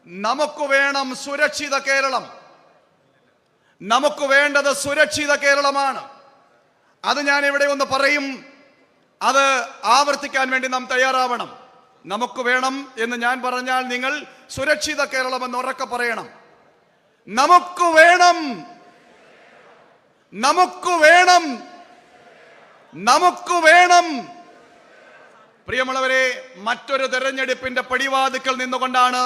നമുക്ക് വേണം സുരക്ഷിത കേരളം. നമുക്ക് വേണ്ടത് സുരക്ഷിത കേരളമാണ്. അത് ഞാൻ ഇവിടെ ഒന്ന് പറയും, അത് ആവർത്തിക്കാൻ വേണ്ടി നാം തയ്യാറാവണം. നമുക്ക് വേണം എന്ന് ഞാൻ പറഞ്ഞാൽ നിങ്ങൾ സുരക്ഷിത കേരളം എന്ന് ഉറക്കെ പറയണം. നമുക്ക് വേണം, നമുക്ക് വേണം, നമുക്ക് വേണം. പ്രിയമുള്ളവരെ, മറ്റൊരു തെരഞ്ഞെടുപ്പിന്റെ പടിവാതിക്കൽ നിന്നുകൊണ്ടാണ്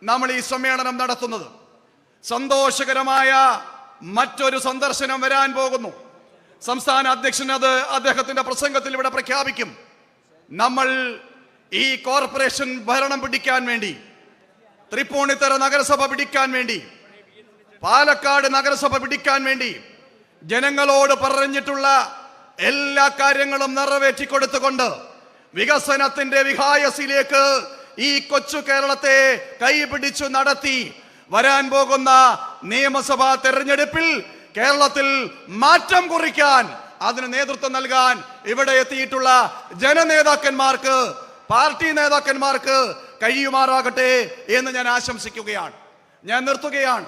നമ്മൾ ഈ സമ്മേളനം നടത്തുന്നത്. സന്തോഷകരമായ മറ്റൊരു സന്ദർശനം വരാൻ പോകുന്നു. സംസ്ഥാന അധ്യക്ഷൻ അത് അദ്ദേഹത്തിന്റെ പ്രസംഗത്തിൽ ഇവിടെ പ്രഖ്യാപിക്കും. നമ്മൾ ഈ കോർപ്പറേഷൻ ഭരണം പിടിക്കാൻ വേണ്ടി, തൃപ്പൂണിത്തുറ നഗരസഭ പിടിക്കാൻ വേണ്ടി, പാലക്കാട് നഗരസഭ പിടിക്കാൻ വേണ്ടി ജനങ്ങളോട് പറഞ്ഞിട്ടുള്ള എല്ലാ കാര്യങ്ങളും നിറവേറ്റിക്കൊടുത്തുകൊണ്ട് വികസനത്തിന്റെ വിഹായസിലേക്ക് ഈ കൊച്ചു കേരളത്തെ കൈപിടിച്ചു നടത്തി വരാൻ പോകുന്ന നിയമസഭാ തെരഞ്ഞെടുപ്പിൽ കേരളത്തിൽ മാറ്റം കുറിക്കാൻ, അതിന് നേതൃത്വം നൽകാൻ ഇവിടെ എത്തിയിട്ടുള്ള ജനനേതാക്കന്മാർക്ക്, പാർട്ടി നേതാക്കന്മാർക്ക് കഴിയുമാറാകട്ടെ എന്ന് ഞാൻ ആശംസിക്കുകയാണ്. ഞാൻ നിർത്തുകയാണ്.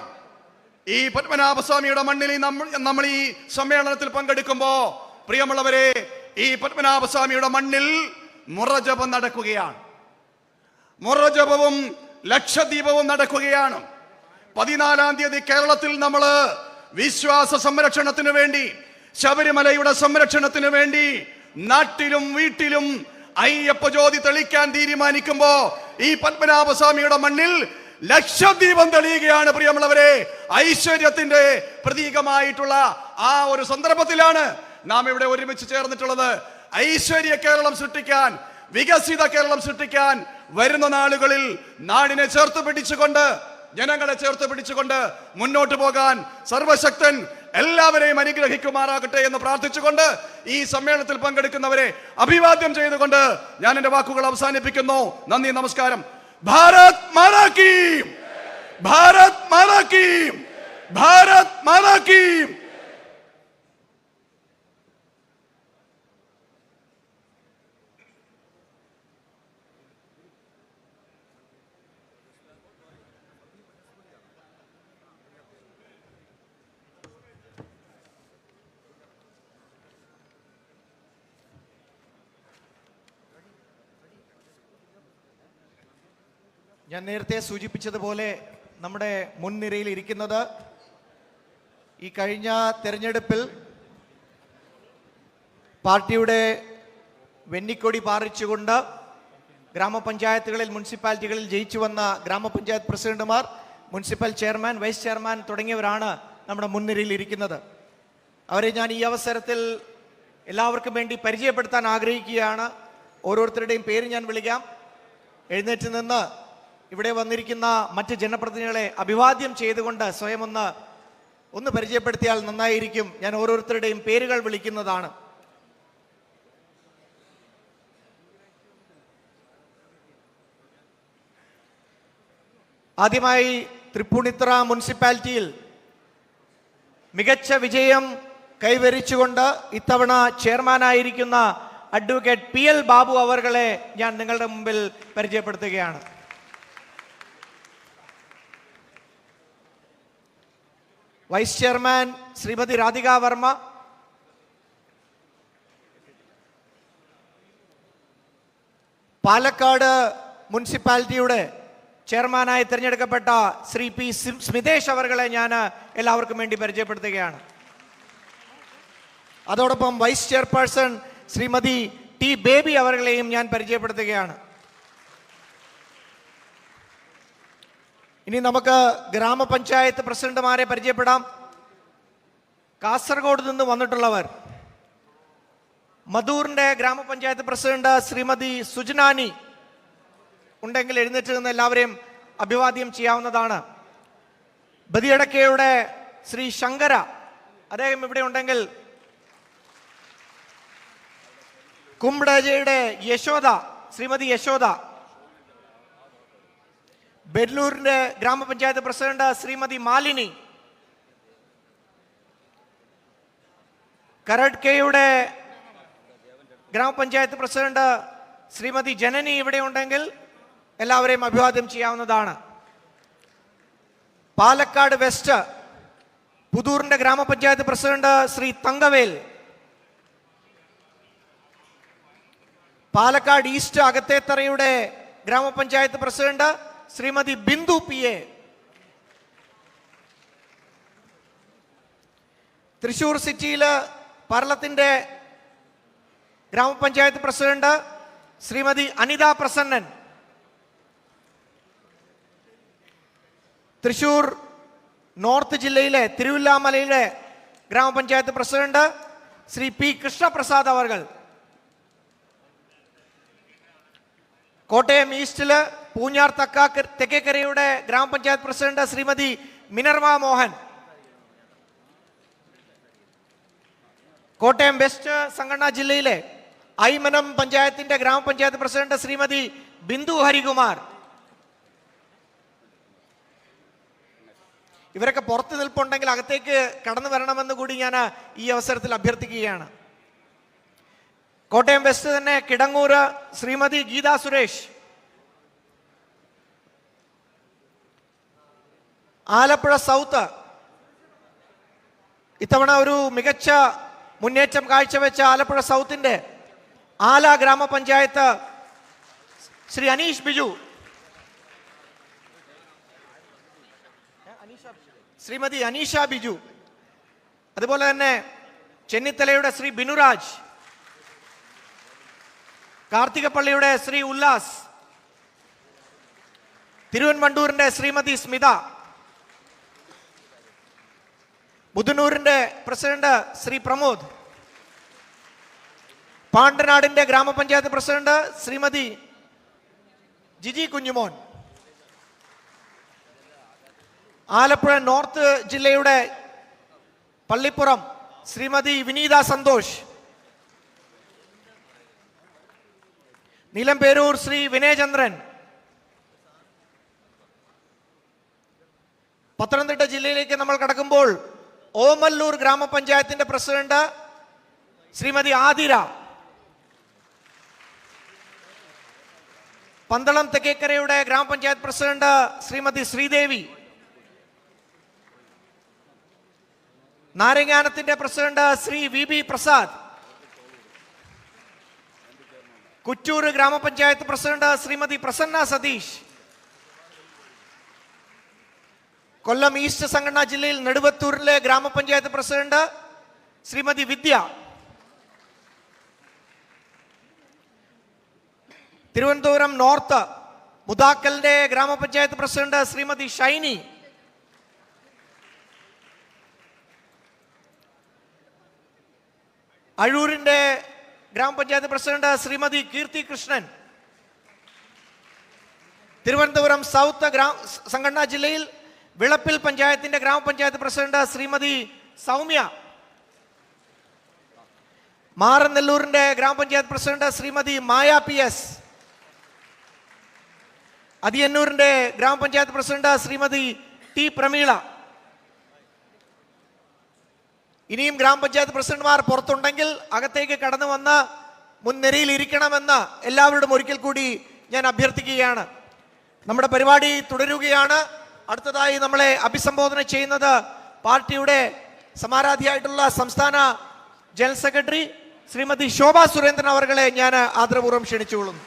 ഈ പത്മനാഭസ്വാമിയുടെ മണ്ണിൽ നമ്മൾ ഈ സമ്മേളനത്തിൽ പങ്കെടുക്കുമ്പോ പ്രിയമുള്ളവരെ, ഈ പത്മനാഭസ്വാമിയുടെ മണ്ണിൽ മുറജപം നടക്കുകയാണ്. മുറജപവും ലക്ഷദ്വീപവും നടക്കുകയാണ്. 14-ാം തീയതി കേരളത്തിൽ നമ്മൾ വിശ്വാസ സംരക്ഷണത്തിന് വേണ്ടി, ശബരിമലയുടെ സംരക്ഷണത്തിന് വേണ്ടി നാട്ടിലും വീട്ടിലും അയ്യപ്പ ജ്യോതി തെളിക്കാൻ തീരുമാനിക്കുമ്പോ ഈ പത്മനാഭസ്വാമിയുടെ മണ്ണിൽ ലക്ഷദ്വീപം തെളിയുകയാണ്. പ്രിയമുള്ളവരെ, ഐശ്വര്യത്തിന്റെ പ്രതീകമായിട്ടുള്ള ആ ഒരു സന്ദർഭത്തിലാണ് നാം ഇവിടെ ഒരുമിച്ച് ചേർന്നിട്ടുള്ളത്. ഐശ്വര്യ കേരളം സൃഷ്ടിക്കാൻ, വികസിത കേരളം സൃഷ്ടിക്കാൻ വരുന്ന നാളുകളിൽ നാടിനെ ചേർത്ത് പിടിച്ചുകൊണ്ട്, ജനങ്ങളെ ചേർത്ത് പിടിച്ചുകൊണ്ട് മുന്നോട്ട് പോകാൻ സർവശക്തൻ എല്ലാവരെയും അനുഗ്രഹിക്കുമാറാകട്ടെ എന്ന് പ്രാർത്ഥിച്ചുകൊണ്ട് ഈ സമ്മേളനത്തിൽ പങ്കെടുക്കുന്നവരെ അഭിവാദ്യം ചെയ്തുകൊണ്ട് ഞാൻ എന്റെ വാക്കുകൾ അവസാനിപ്പിക്കുന്നു. നന്ദി, നമസ്കാരം. Bharat Mata key, Bharat Mata key, Bharat Mata key. ഞാൻ നേരത്തെ സൂചിപ്പിച്ചതുപോലെ നമ്മുടെ മുൻനിരയിൽ ഇരിക്കുന്നത് ഈ കഴിഞ്ഞ തെരഞ്ഞെടുപ്പിൽ പാർട്ടിയുടെ വെന്നിക്കൊടി പാറിച്ചുകൊണ്ട് ഗ്രാമപഞ്ചായത്തുകളിൽ, മുനിസിപ്പാലിറ്റികളിൽ ജയിച്ചു വന്ന ഗ്രാമപഞ്ചായത്ത് പ്രസിഡന്റുമാർ, മുനിസിപ്പൽ ചെയർമാൻ, വൈസ് ചെയർമാൻ തുടങ്ങിയവരാണ് നമ്മുടെ മുൻനിരയിൽ ഇരിക്കുന്നത്. അവരെ ഞാൻ ഈ അവസരത്തിൽ എല്ലാവർക്കും വേണ്ടി പരിചയപ്പെടുത്താൻ ആഗ്രഹിക്കുകയാണ്. ഓരോരുത്തരുടെയും പേര് ഞാൻ വിളിക്കാം. എഴുന്നേറ്റ് നിന്ന് ഇവിടെ വന്നിരിക്കുന്ന മറ്റ് ജനപ്രതിനിധികളെ അഭിവാദ്യം ചെയ്തുകൊണ്ട് സ്വയം ഒന്ന് പരിചയപ്പെടുത്തിയാൽ നന്നായിരിക്കും. ഞാൻ ഓരോരുത്തരുടെയും പേരുകൾ വിളിക്കുന്നതാണ്. ആദ്യമായി തൃപ്പൂണിത്തുറ മുനിസിപ്പാലിറ്റിയിൽ മികച്ച വിജയം കൈവരിച്ചുകൊണ്ട് ഇത്തവണ ചെയർമാനായിരിക്കുന്ന അഡ്വക്കേറ്റ് PL ബാബു അവർകളെ ഞാൻ നിങ്ങളുടെ മുമ്പിൽ പരിചയപ്പെടുത്തുകയാണ്. വൈസ് ചെയർമാൻ ശ്രീമതി രാധിക വർമ്മ, പാലക്കാട് മുനിസിപ്പാലിറ്റിയുടെ ചെയർമാനായി തിരഞ്ഞെടുക്കപ്പെട്ട ശ്രീ P സ്മിതേഷ് അവർകളെ ഞാൻ എല്ലാവർക്കും വേണ്ടി പരിചയപ്പെടുത്തുകയാണ്. അതോടൊപ്പം vice chairperson Shrimati T Baby അവർകളെയും ഞാൻ പരിചയപ്പെടുത്തുകയാണ്. ഇനി നമുക്ക് ഗ്രാമപഞ്ചായത്ത് പ്രസിഡന്റുമാരെ പരിചയപ്പെടാം. കാസർഗോഡ് നിന്ന് വന്നിട്ടുള്ളവർ, മധൂറിന്റെ ഗ്രാമപഞ്ചായത്ത് പ്രസിഡന്റ് ശ്രീമതി സുജനാനി ഉണ്ടെങ്കിൽ എഴുന്നേറ്റ് നിന്ന് എല്ലാവരെയും അഭിവാദ്യം ചെയ്യാവുന്നതാണ്. ബദിയടക്കയുടെ ശ്രീ ശങ്കര, അദ്ദേഹം ഇവിടെ ഉണ്ടെങ്കിൽ. കുംബ്ഡജയുടെ യശോദ, ശ്രീമതി യശോദ. ബെല്ലൂരിന്റെ ഗ്രാമപഞ്ചായത്ത് പ്രസിഡന്റ് ശ്രീമതി മാലിനി. കരഡ്കയുടെ ഗ്രാമപഞ്ചായത്ത് പ്രസിഡന്റ് ശ്രീമതി ജനനി ഇവിടെ ഉണ്ടെങ്കിൽ എല്ലാവരെയും അഭിവാദ്യം ചെയ്യാവുന്നതാണ്. പാലക്കാട് വെസ്റ്റ് പുതൂറിന്റെ ഗ്രാമപഞ്ചായത്ത് പ്രസിഡന്റ് ശ്രീ തങ്കവേൽ, പാലക്കാട് ഈസ്റ്റ് അകത്തേത്തറയുടെ ഗ്രാമപഞ്ചായത്ത് പ്രസിഡന്റ് ശ്രീമതി ബിന്ദു PA, തൃശൂർ സിറ്റിയില് പർളത്തിന്റെ ഗ്രാമപഞ്ചായത്ത് പ്രസിഡന്റ് ശ്രീമതി അനിത പ്രസന്നൻ, തൃശൂർ നോർത്ത് ജില്ലയിലെ തിരുവില്ലാമലയിലെ ഗ്രാമപഞ്ചായത്ത് പ്രസിഡന്റ് ശ്രീ P കൃഷ്ണപ്രസാദ് അവർകൾ, കോട്ടയം ഈസ്റ്റില് പൂഞ്ഞാർ തെക്കേക്കരയുടെ ഗ്രാമപഞ്ചായത്ത് പ്രസിഡന്റ് ശ്രീമതി മിനർവ മോഹൻ, കോട്ടയം വെസ്റ്റ് സംഘടനാ ജില്ലയിലെ ഐമനം പഞ്ചായത്തിന്റെ ഗ്രാമപഞ്ചായത്ത് പ്രസിഡന്റ് ശ്രീമതി ബിന്ദു ഹരികുമാർ. ഇവരൊക്കെ പുറത്തു നിൽപ്പുണ്ടെങ്കിൽ അകത്തേക്ക് കടന്നു വരണമെന്ന് കൂടി ഞാൻ ഈ അവസരത്തിൽ അഭ്യർത്ഥിക്കുകയാണ്. കോട്ടയം വെസ്റ്റ് തന്നെ കിടങ്ങൂര് ശ്രീമതി ഗീത സുരേഷ്, ആലപ്പുഴ സൗത്ത് ഇത്തവണ ഒരു മികച്ച മുന്നേറ്റം കാഴ്ചവെച്ച ആലപ്പുഴ സൗത്തിന്റെ ആല ഗ്രാമപഞ്ചായത്ത് ശ്രീ അനീഷ് ബിജു, ശ്രീമതി അനീഷ ബിജു, അതുപോലെ തന്നെ ചെന്നിത്തലയുടെ ശ്രീ ബിനുരാജ്, കാർത്തികപ്പള്ളിയുടെ ശ്രീ ഉല്ലാസ്, തിരുവൻവണ്ടൂരിന്റെ ശ്രീമതി സ്മിത, ബുധനൂരിന്റെ പ്രസിഡന്റ് ശ്രീ പ്രമോദ്, പാണ്ടനാടിന്റെ ഗ്രാമപഞ്ചായത്ത് പ്രസിഡന്റ് ശ്രീമതി ജിജി കുഞ്ഞുമോൻ, ആലപ്പുഴ നോർത്ത് ജില്ലയുടെ പള്ളിപ്പുറം ശ്രീമതി വിനീത സന്തോഷ്, നീലംപേരൂർ ശ്രീ വിനയചന്ദ്രൻ, പത്തനംതിട്ട ജില്ലയിലേക്ക് നമ്മൾ കടക്കുമ്പോൾ ഓമല്ലൂർ ഗ്രാമപഞ്ചായത്തിന്റെ പ്രസിഡന്റ് ശ്രീമതി ആതിര, പന്തളം തെക്കേക്കരയുടെ ഗ്രാമപഞ്ചായത്ത് പ്രസിഡന്റ് ശ്രീമതി ശ്രീദേവി, നാരങ്ങാനത്തിന്റെ president Shri VB Prasad, Kuttoor grama panchayat president Shrimati Prasanna Satheesh, Kollam east സംഘടനാ ജില്ലയിൽ നെടുവത്തൂരിലെ ഗ്രാമപഞ്ചായത്ത് പ്രസിഡന്റ് ശ്രീമതി വിദ്യ, തിരുവനന്തപുരം നോർത്ത് മുതാക്കലിന്റെ ഗ്രാമപഞ്ചായത്ത് പ്രസിഡന്റ് ശ്രീമതി ഷൈനി, അഴൂരിന്റെ ഗ്രാമപഞ്ചായത്ത് പ്രസിഡന്റ് ശ്രീമതി കീർത്തി കൃഷ്ണൻ, തിരുവനന്തപുരം സൗത്ത് സംഘടനാ ജില്ലയിൽ വിളപ്പിൽ പഞ്ചായത്തിന്റെ ഗ്രാമപഞ്ചായത്ത് പ്രസിഡന്റ് ശ്രീമതി സൗമ്യ, മാറനെല്ലൂരിന്റെ ഗ്രാമപഞ്ചായത്ത് പ്രസിഡന്റ് ശ്രീമതി മായ PS, അതിയന്നൂരിന്റെ ഗ്രാമപഞ്ചായത്ത് പ്രസിഡന്റ് ശ്രീമതി T പ്രമീള. ഇനിയും ഗ്രാമപഞ്ചായത്ത് പ്രസിഡന്റുമാർ പുറത്തുണ്ടെങ്കിൽ അകത്തേക്ക് കടന്നു വന്ന് മുൻനിരയിൽ ഇരിക്കണമെന്ന് എല്ലാവരോടും ഒരിക്കൽ കൂടി ഞാൻ അഭ്യർത്ഥിക്കുകയാണ്. നമ്മുടെ പരിപാടി തുടരുകയാണ്. അടുത്തതായി നമ്മളെ അഭിസംബോധന ചെയ്യുന്നത് പാർട്ടിയുടെ സമാരാധിയായിട്ടുള്ള സംസ്ഥാന ജനറൽ സെക്രട്ടറി ശ്രീമതി ശോഭ സുരേന്ദ്രൻ അവർകളെ ഞാൻ ആദരപൂർവ്വം ക്ഷണിച്ചുകൊള്ളുന്നു.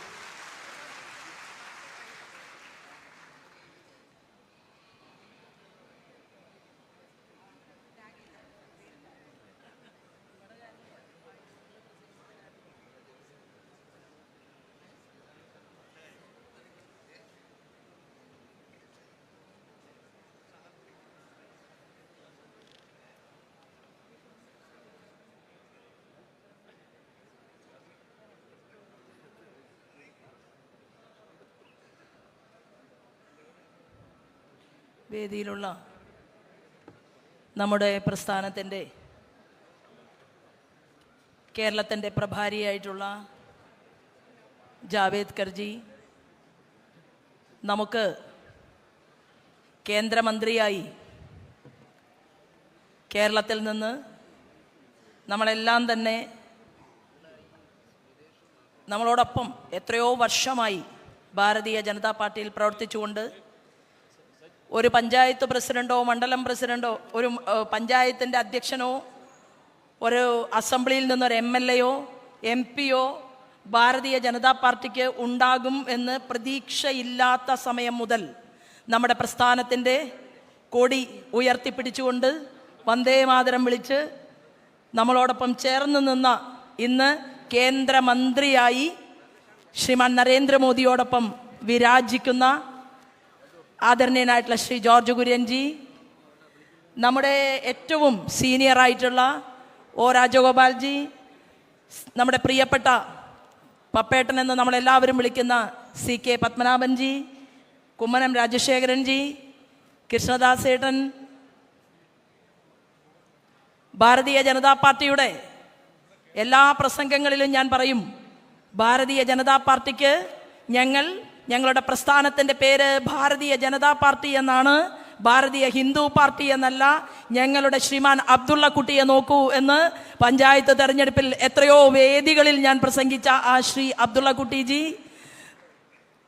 വേദിയിലുള്ള നമ്മുടെ പ്രസ്ഥാനത്തിൻ്റെ കേരളത്തിൻ്റെ പ്രഭാരിയായിട്ടുള്ള ജാവേദ്കർജി, നമുക്ക് കേന്ദ്രമന്ത്രിയായി കേരളത്തിൽ നിന്ന് നമ്മളെല്ലാം തന്നെ നമ്മളോടൊപ്പം എത്രയോ വർഷമായി ഭാരതീയ ജനതാ പാർട്ടിയിൽ പ്രവർത്തിച്ചുകൊണ്ട് ഒരു പഞ്ചായത്ത് പ്രസിഡന്റോ മണ്ഡലം പ്രസിഡന്റോ ഒരു പഞ്ചായത്തിൻ്റെ അധ്യക്ഷനോ ഒരു അസംബ്ലിയിൽ നിന്നൊരു MLA യോ MP യോ ഭാരതീയ ജനതാ പാർട്ടിക്ക് ഉണ്ടാകും എന്ന് പ്രതീക്ഷയില്ലാത്ത സമയം മുതൽ നമ്മുടെ പ്രസ്ഥാനത്തിൻ്റെ കൊടി ഉയർത്തിപ്പിടിച്ചുകൊണ്ട് വന്ദേ മാതരം വിളിച്ച് നമ്മളോടൊപ്പം ചേർന്ന് നിന്ന ഇന്ന് കേന്ദ്രമന്ത്രിയായി ശ്രീമാൻ നരേന്ദ്രമോദിയോടൊപ്പം വിരാജിക്കുന്ന ആദരണീയനായിട്ടുള്ള ശ്രീ ജോർജ് കുര്യൻജി, നമ്മുടെ ഏറ്റവും സീനിയറായിട്ടുള്ള O രാജഗോപാൽജി, നമ്മുടെ പ്രിയപ്പെട്ട പപ്പേട്ടൻ എന്ന് നമ്മളെല്ലാവരും വിളിക്കുന്ന CK പത്മനാഭൻജി, കുമ്മനം രാജശേഖരൻജി, കൃഷ്ണദാസ് ഏട്ടൻ, ഭാരതീയ ജനതാ പാർട്ടിയുടെ എല്ലാ പ്രസംഗങ്ങളിലും ഞാൻ പറയും, ഭാരതീയ ജനതാ പാർട്ടിക്ക് ഞങ്ങളുടെ പ്രസ്ഥാനത്തിൻ്റെ പേര് ഭാരതീയ ജനതാ പാർട്ടി എന്നാണ്, ഭാരതീയ ഹിന്ദു പാർട്ടി എന്നല്ല. ഞങ്ങളുടെ ശ്രീമാൻ അബ്ദുള്ള കുട്ടിയെ നോക്കൂ എന്ന് പഞ്ചായത്ത് തെരഞ്ഞെടുപ്പിൽ എത്രയോ വേദികളിൽ ഞാൻ പ്രസംഗിച്ച ആ ശ്രീ അബ്ദുള്ള കുട്ടിജി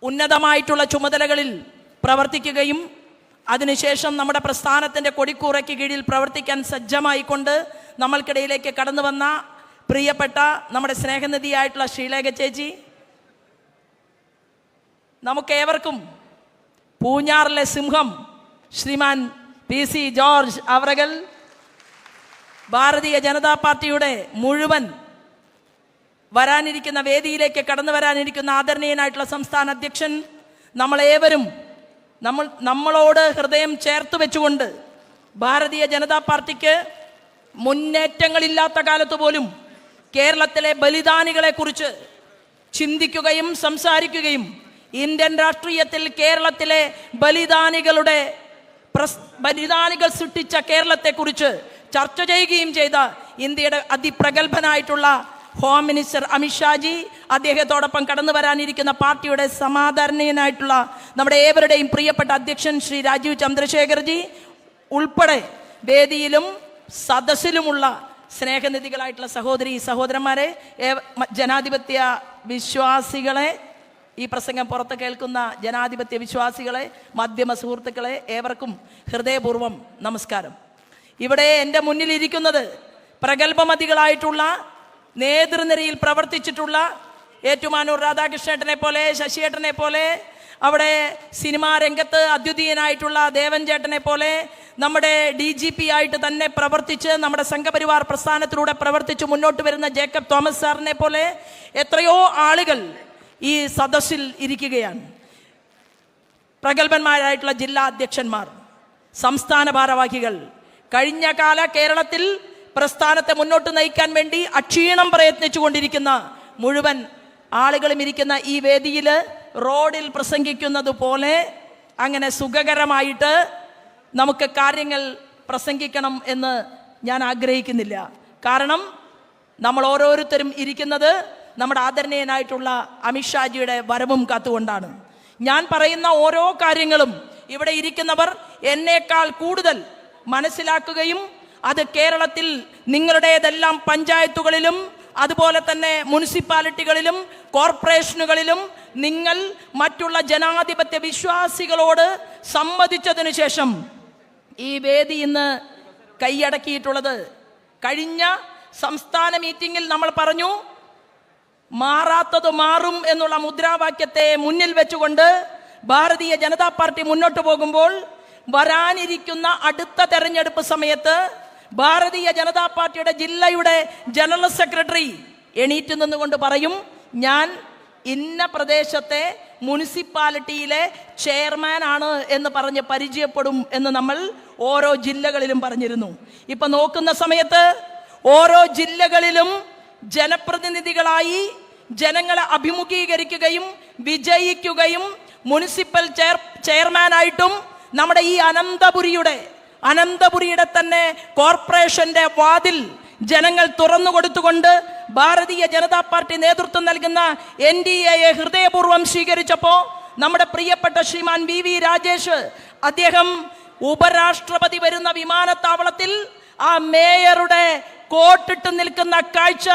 ഉന്നതമായിട്ടുള്ള ചുമതലകളിൽ പ്രവർത്തിക്കുകയും അതിനുശേഷം നമ്മുടെ പ്രസ്ഥാനത്തിൻ്റെ കൊടിക്കൂറയ്ക്ക് കീഴിൽ പ്രവർത്തിക്കാൻ സജ്ജമായിക്കൊണ്ട് നമ്മൾക്കിടയിലേക്ക് കടന്നു വന്ന പ്രിയപ്പെട്ട നമ്മുടെ സ്നേഹനിധിയായിട്ടുള്ള ശ്രീലേഖ ചേച്ചി, നമുക്കേവർക്കും പൂഞ്ഞാറിലെ സിംഹം ശ്രീമാൻ PC ജോർജ് അവറകൾ, ഭാരതീയ ജനതാ പാർട്ടിയുടെ മുഴുവൻ വരാനിരിക്കുന്ന വേദിയിലേക്ക് കടന്നു വരാനിരിക്കുന്ന ആദരണീയനായിട്ടുള്ള സംസ്ഥാന അധ്യക്ഷൻ, നമ്മളേവരും നമ്മളോട് ഹൃദയം ചേർത്ത് വെച്ചുകൊണ്ട് ഭാരതീയ ജനതാ പാർട്ടിക്ക് മുന്നേറ്റങ്ങളില്ലാത്ത കാലത്ത് പോലും കേരളത്തിലെ ബലിദാനികളെക്കുറിച്ച് ചിന്തിക്കുകയും സംസാരിക്കുകയും ഇന്ത്യൻ രാഷ്ട്രീയത്തിൽ കേരളത്തിലെ ബലിദാനികൾ സൃഷ്ടിച്ച കേരളത്തെക്കുറിച്ച് ചർച്ച ചെയ്യുകയും ചെയ്ത ഇന്ത്യയുടെ അതിപ്രഗത്ഭനായിട്ടുള്ള ഹോം മിനിസ്റ്റർ അമിത്ഷാജി, അദ്ദേഹത്തോടൊപ്പം കടന്നു വരാനിരിക്കുന്ന പാർട്ടിയുടെ സമാദരണീയനായിട്ടുള്ള നമ്മുടെ ഏവരുടെയും പ്രിയപ്പെട്ട അധ്യക്ഷൻ ശ്രീ രാജീവ് ചന്ദ്രശേഖർജി ഉൾപ്പെടെ വേദിയിലും സദസ്സിലുമുള്ള സ്നേഹനിധികളായിട്ടുള്ള സഹോദരി സഹോദരന്മാരെ, ജനാധിപത്യ വിശ്വാസികളെ, ഈ പ്രസംഗം പുറത്ത് കേൾക്കുന്ന ജനാധിപത്യ വിശ്വാസികളെ, മാധ്യമ സുഹൃത്തുക്കളെ, ഏവർക്കും ഹൃദയപൂർവ്വം നമസ്കാരം. ഇവിടെ എൻ്റെ മുന്നിലിരിക്കുന്നത് പ്രഗത്ഭമതികളായിട്ടുള്ള നേതൃനിരയിൽ പ്രവർത്തിച്ചിട്ടുള്ള ഏറ്റുമാനൂർ രാധാകൃഷ്ണേട്ടനെ പോലെ, ശശിയേട്ടനെ പോലെ, അവിടെ സിനിമാ രംഗത്ത് അദ്വിതീയനായിട്ടുള്ള ദേവൻ ചേട്ടനെ പോലെ, നമ്മുടെ DGP ആയിട്ട് തന്നെ പ്രവർത്തിച്ച് നമ്മുടെ സംഘപരിവാർ പ്രസ്ഥാനത്തിലൂടെ പ്രവർത്തിച്ച് മുന്നോട്ട് വരുന്ന ജേക്കബ് തോമസ് സാറിനെ പോലെ എത്രയോ ആളുകൾ ഈ സദസ്സിൽ ഇരിക്കുകയാണ്. പ്രഗത്ഭന്മാരായിട്ടുള്ള ജില്ലാ അധ്യക്ഷന്മാർ, സംസ്ഥാന ഭാരവാഹികൾ, കഴിഞ്ഞ കാല കേരളത്തിൽ പ്രസ്ഥാനത്തെ മുന്നോട്ട് നയിക്കാൻ വേണ്ടി അക്ഷീണം പ്രയത്നിച്ചു കൊണ്ടിരിക്കുന്ന മുഴുവൻ ആളുകളും ഇരിക്കുന്ന ഈ വേദിയിൽ റോഡിൽ പ്രസംഗിക്കുന്നത് പോലെ അങ്ങനെ സുഖകരമായിട്ട് നമുക്ക് കാര്യങ്ങൾ പ്രസംഗിക്കണം എന്ന് ഞാൻ ആഗ്രഹിക്കുന്നില്ല. കാരണം നമ്മൾ ഓരോരുത്തരും ഇരിക്കുന്നത് നമ്മുടെ ആദരണീയനായിട്ടുള്ള അമിത്ഷാജിയുടെ വരവും കാത്തുകൊണ്ടാണ്. ഞാൻ പറയുന്ന ഓരോ കാര്യങ്ങളും ഇവിടെ ഇരിക്കുന്നവർ എന്നേക്കാൾ കൂടുതൽ മനസ്സിലാക്കുകയും അത് കേരളത്തിൽ നിങ്ങളുടേതെല്ലാം പഞ്ചായത്തുകളിലും അതുപോലെ തന്നെ മുനിസിപ്പാലിറ്റികളിലും കോർപ്പറേഷനുകളിലും നിങ്ങൾ മറ്റുള്ള ജനാധിപത്യ വിശ്വാസികളോട് സമ്മതിച്ചതിനു ശേഷം ഈ വേദി ഇന്ന് കൈയടക്കിയിട്ടുള്ളത്, കഴിഞ്ഞ സംസ്ഥാന മീറ്റിംഗിൽ നമ്മൾ പറഞ്ഞു, മാറാത്തത് മാറും എന്നുള്ള മുദ്രാവാക്യത്തെ മുന്നിൽ വെച്ചുകൊണ്ട് ഭാരതീയ ജനതാ പാർട്ടി മുന്നോട്ട് പോകുമ്പോൾ വരാനിരിക്കുന്ന അടുത്ത തെരഞ്ഞെടുപ്പ് സമയത്ത് ഭാരതീയ ജനതാ പാർട്ടിയുടെ ജില്ലയുടെ ജനറൽ സെക്രട്ടറി എണീറ്റ് നിന്നുകൊണ്ട് പറയും, ഞാൻ ഇന്ന പ്രദേശത്തെ മുനിസിപ്പാലിറ്റിയിലെ ചെയർമാൻ ആണ് എന്ന് പറഞ്ഞ് പരിചയപ്പെടും എന്ന് നമ്മൾ ഓരോ ജില്ലകളിലും പറഞ്ഞിരുന്നു. ഇപ്പൊ നോക്കുന്ന സമയത്ത് ഓരോ ജില്ലകളിലും ജനപ്രതിനിധികളായി ജനങ്ങളെ അഭിമുഖീകരിക്കുകയും വിജയിക്കുകയും മുനിസിപ്പൽ ചെയർമാനായിട്ടും നമ്മുടെ ഈ അനന്തപുരിയുടെ തന്നെ കോർപ്പറേഷന്റെ വാതിൽ ജനങ്ങൾ തുറന്നു കൊടുത്തുകൊണ്ട് ഭാരതീയ ജനതാ പാർട്ടി നേതൃത്വം നൽകുന്ന NDAയെ ഹൃദയപൂർവ്വം സ്വീകരിച്ചപ്പോൾ നമ്മുടെ പ്രിയപ്പെട്ട ശ്രീമാൻ VV രാജേഷ്, അദ്ദേഹം ഉപരാഷ്ട്രപതി വരുന്ന വിമാനത്താവളത്തിൽ ആ മേയറുടെ കോട്ടിട്ട് നിൽക്കുന്ന കാഴ്ച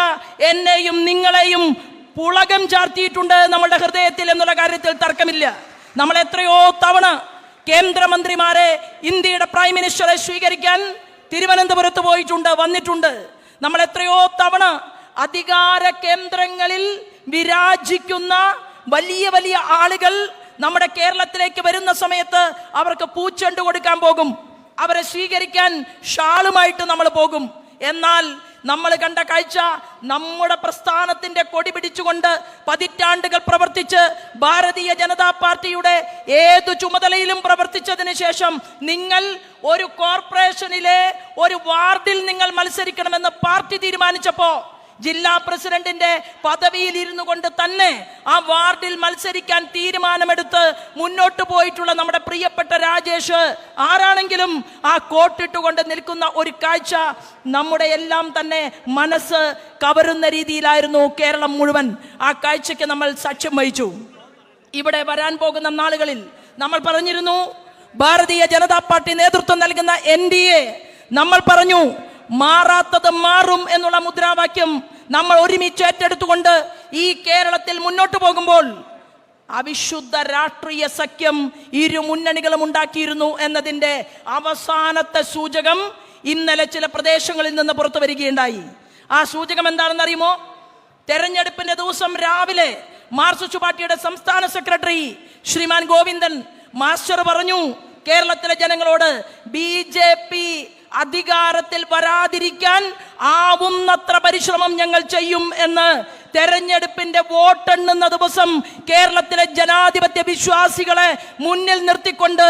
എന്നെയും നിങ്ങളെയും പുളകം ചാർത്തിയിട്ടുണ്ട് നമ്മുടെ ഹൃദയത്തിൽ എന്നുള്ള കാര്യത്തിൽ തർക്കമില്ല. നമ്മൾ എത്രയോ തവണ കേന്ദ്രമന്ത്രിമാരെ, ഇന്ത്യയുടെ പ്രൈം മിനിസ്റ്ററെ സ്വീകരിക്കാൻ തിരുവനന്തപുരത്ത് വന്നിട്ടുണ്ട്. നമ്മൾ എത്രയോ തവണ അധികാര കേന്ദ്രങ്ങളിൽ വിരാജിക്കുന്ന വലിയ വലിയ ആളുകൾ നമ്മുടെ കേരളത്തിലേക്ക് വരുന്ന സമയത്ത് അവർക്ക് പൂച്ചെണ്ട് കൊടുക്കാൻ പോകും, അവരെ സ്വീകരിക്കാൻ ഷാളുമായിട്ട് നമ്മൾ പോകും. എന്നാൽ നമ്മൾ കണ്ട കാഴ്ച, നമ്മുടെ പ്രസ്ഥാനത്തിന്റെ കൊടി പിടിച്ചുകൊണ്ട് പതിറ്റാണ്ടുകൾ പ്രവർത്തിച്ച് ഭാരതീയ ജനതാ പാർട്ടിയുടെ ഏതു ചുമതലയിലും പ്രവർത്തിച്ചതിന് ശേഷം നിങ്ങൾ ഒരു കോർപ്പറേഷനിലെ ഒരു വാർഡിൽ നിങ്ങൾ മത്സരിക്കണമെന്ന് പാർട്ടി തീരുമാനിച്ചപ്പോ ജില്ലാ പ്രസിഡന്റിന്റെ പദവിയിൽ ഇരുന്നു കൊണ്ട് തന്നെ ആ വാർഡിൽ മത്സരിക്കാൻ തീരുമാനമെടുത്ത് മുന്നോട്ട് പോയിട്ടുള്ള നമ്മുടെ പ്രിയപ്പെട്ട രാജേഷ് ആരാണെങ്കിലും ആ കോട്ടിട്ടുകൊണ്ട് നിൽക്കുന്ന ഒരു കാഴ്ച നമ്മുടെ എല്ലാം തന്നെ മനസ്സ് കവരുന്ന രീതിയിലായിരുന്നു കേരളം മുഴുവൻ. ആ കാഴ്ചയ്ക്ക് നമ്മൾ സാക്ഷ്യം വഹിച്ചു. ഇവിടെ വരാൻ പോകുന്ന നാളുകളിൽ നമ്മൾ പറഞ്ഞിരുന്നു, ഭാരതീയ ജനതാ പാർട്ടി നേതൃത്വം നൽകുന്ന NDA നമ്മൾ പറഞ്ഞു, മാറാത്തത് മാറും എന്നുള്ള മുദ്രാവാക്യം നമ്മൾ ഒരുമിച്ച് ഏറ്റെടുത്തുകൊണ്ട് ഈ കേരളത്തിൽ മുന്നോട്ട് പോകുമ്പോൾ അവിശുദ്ധ രാഷ്ട്രീയ സഖ്യം ഇരു മുന്നണികളും ഉണ്ടാക്കിയിരുന്നു എന്നതിന്റെ അവസാനത്തെ സൂചകം ഇന്നലെ ചില പ്രദേശങ്ങളിൽ നിന്ന് പുറത്തു വരികയുണ്ടായി. ആ സൂചകം എന്താണെന്ന് അറിയുമോ? തെരഞ്ഞെടുപ്പിന്റെ ദിവസം രാവിലെ മാർക്സിസ്റ്റ് പാർട്ടിയുടെ സംസ്ഥാന സെക്രട്ടറി ശ്രീമാൻ ഗോവിന്ദൻ മാസ്റ്റർ പറഞ്ഞു കേരളത്തിലെ ജനങ്ങളോട്, BJP അധികാരത്തിൽ വരാതിരിക്കാൻ ആവുന്നത്ര പരിശ്രമം ഞങ്ങൾ ചെയ്യും എന്ന്. തെരഞ്ഞെടുപ്പിന്റെ വോട്ടെണ്ണുന്ന ദിവസം കേരളത്തിലെ ജനാധിപത്യ വിശ്വാസികളെ മുന്നിൽ നിർത്തിക്കൊണ്ട്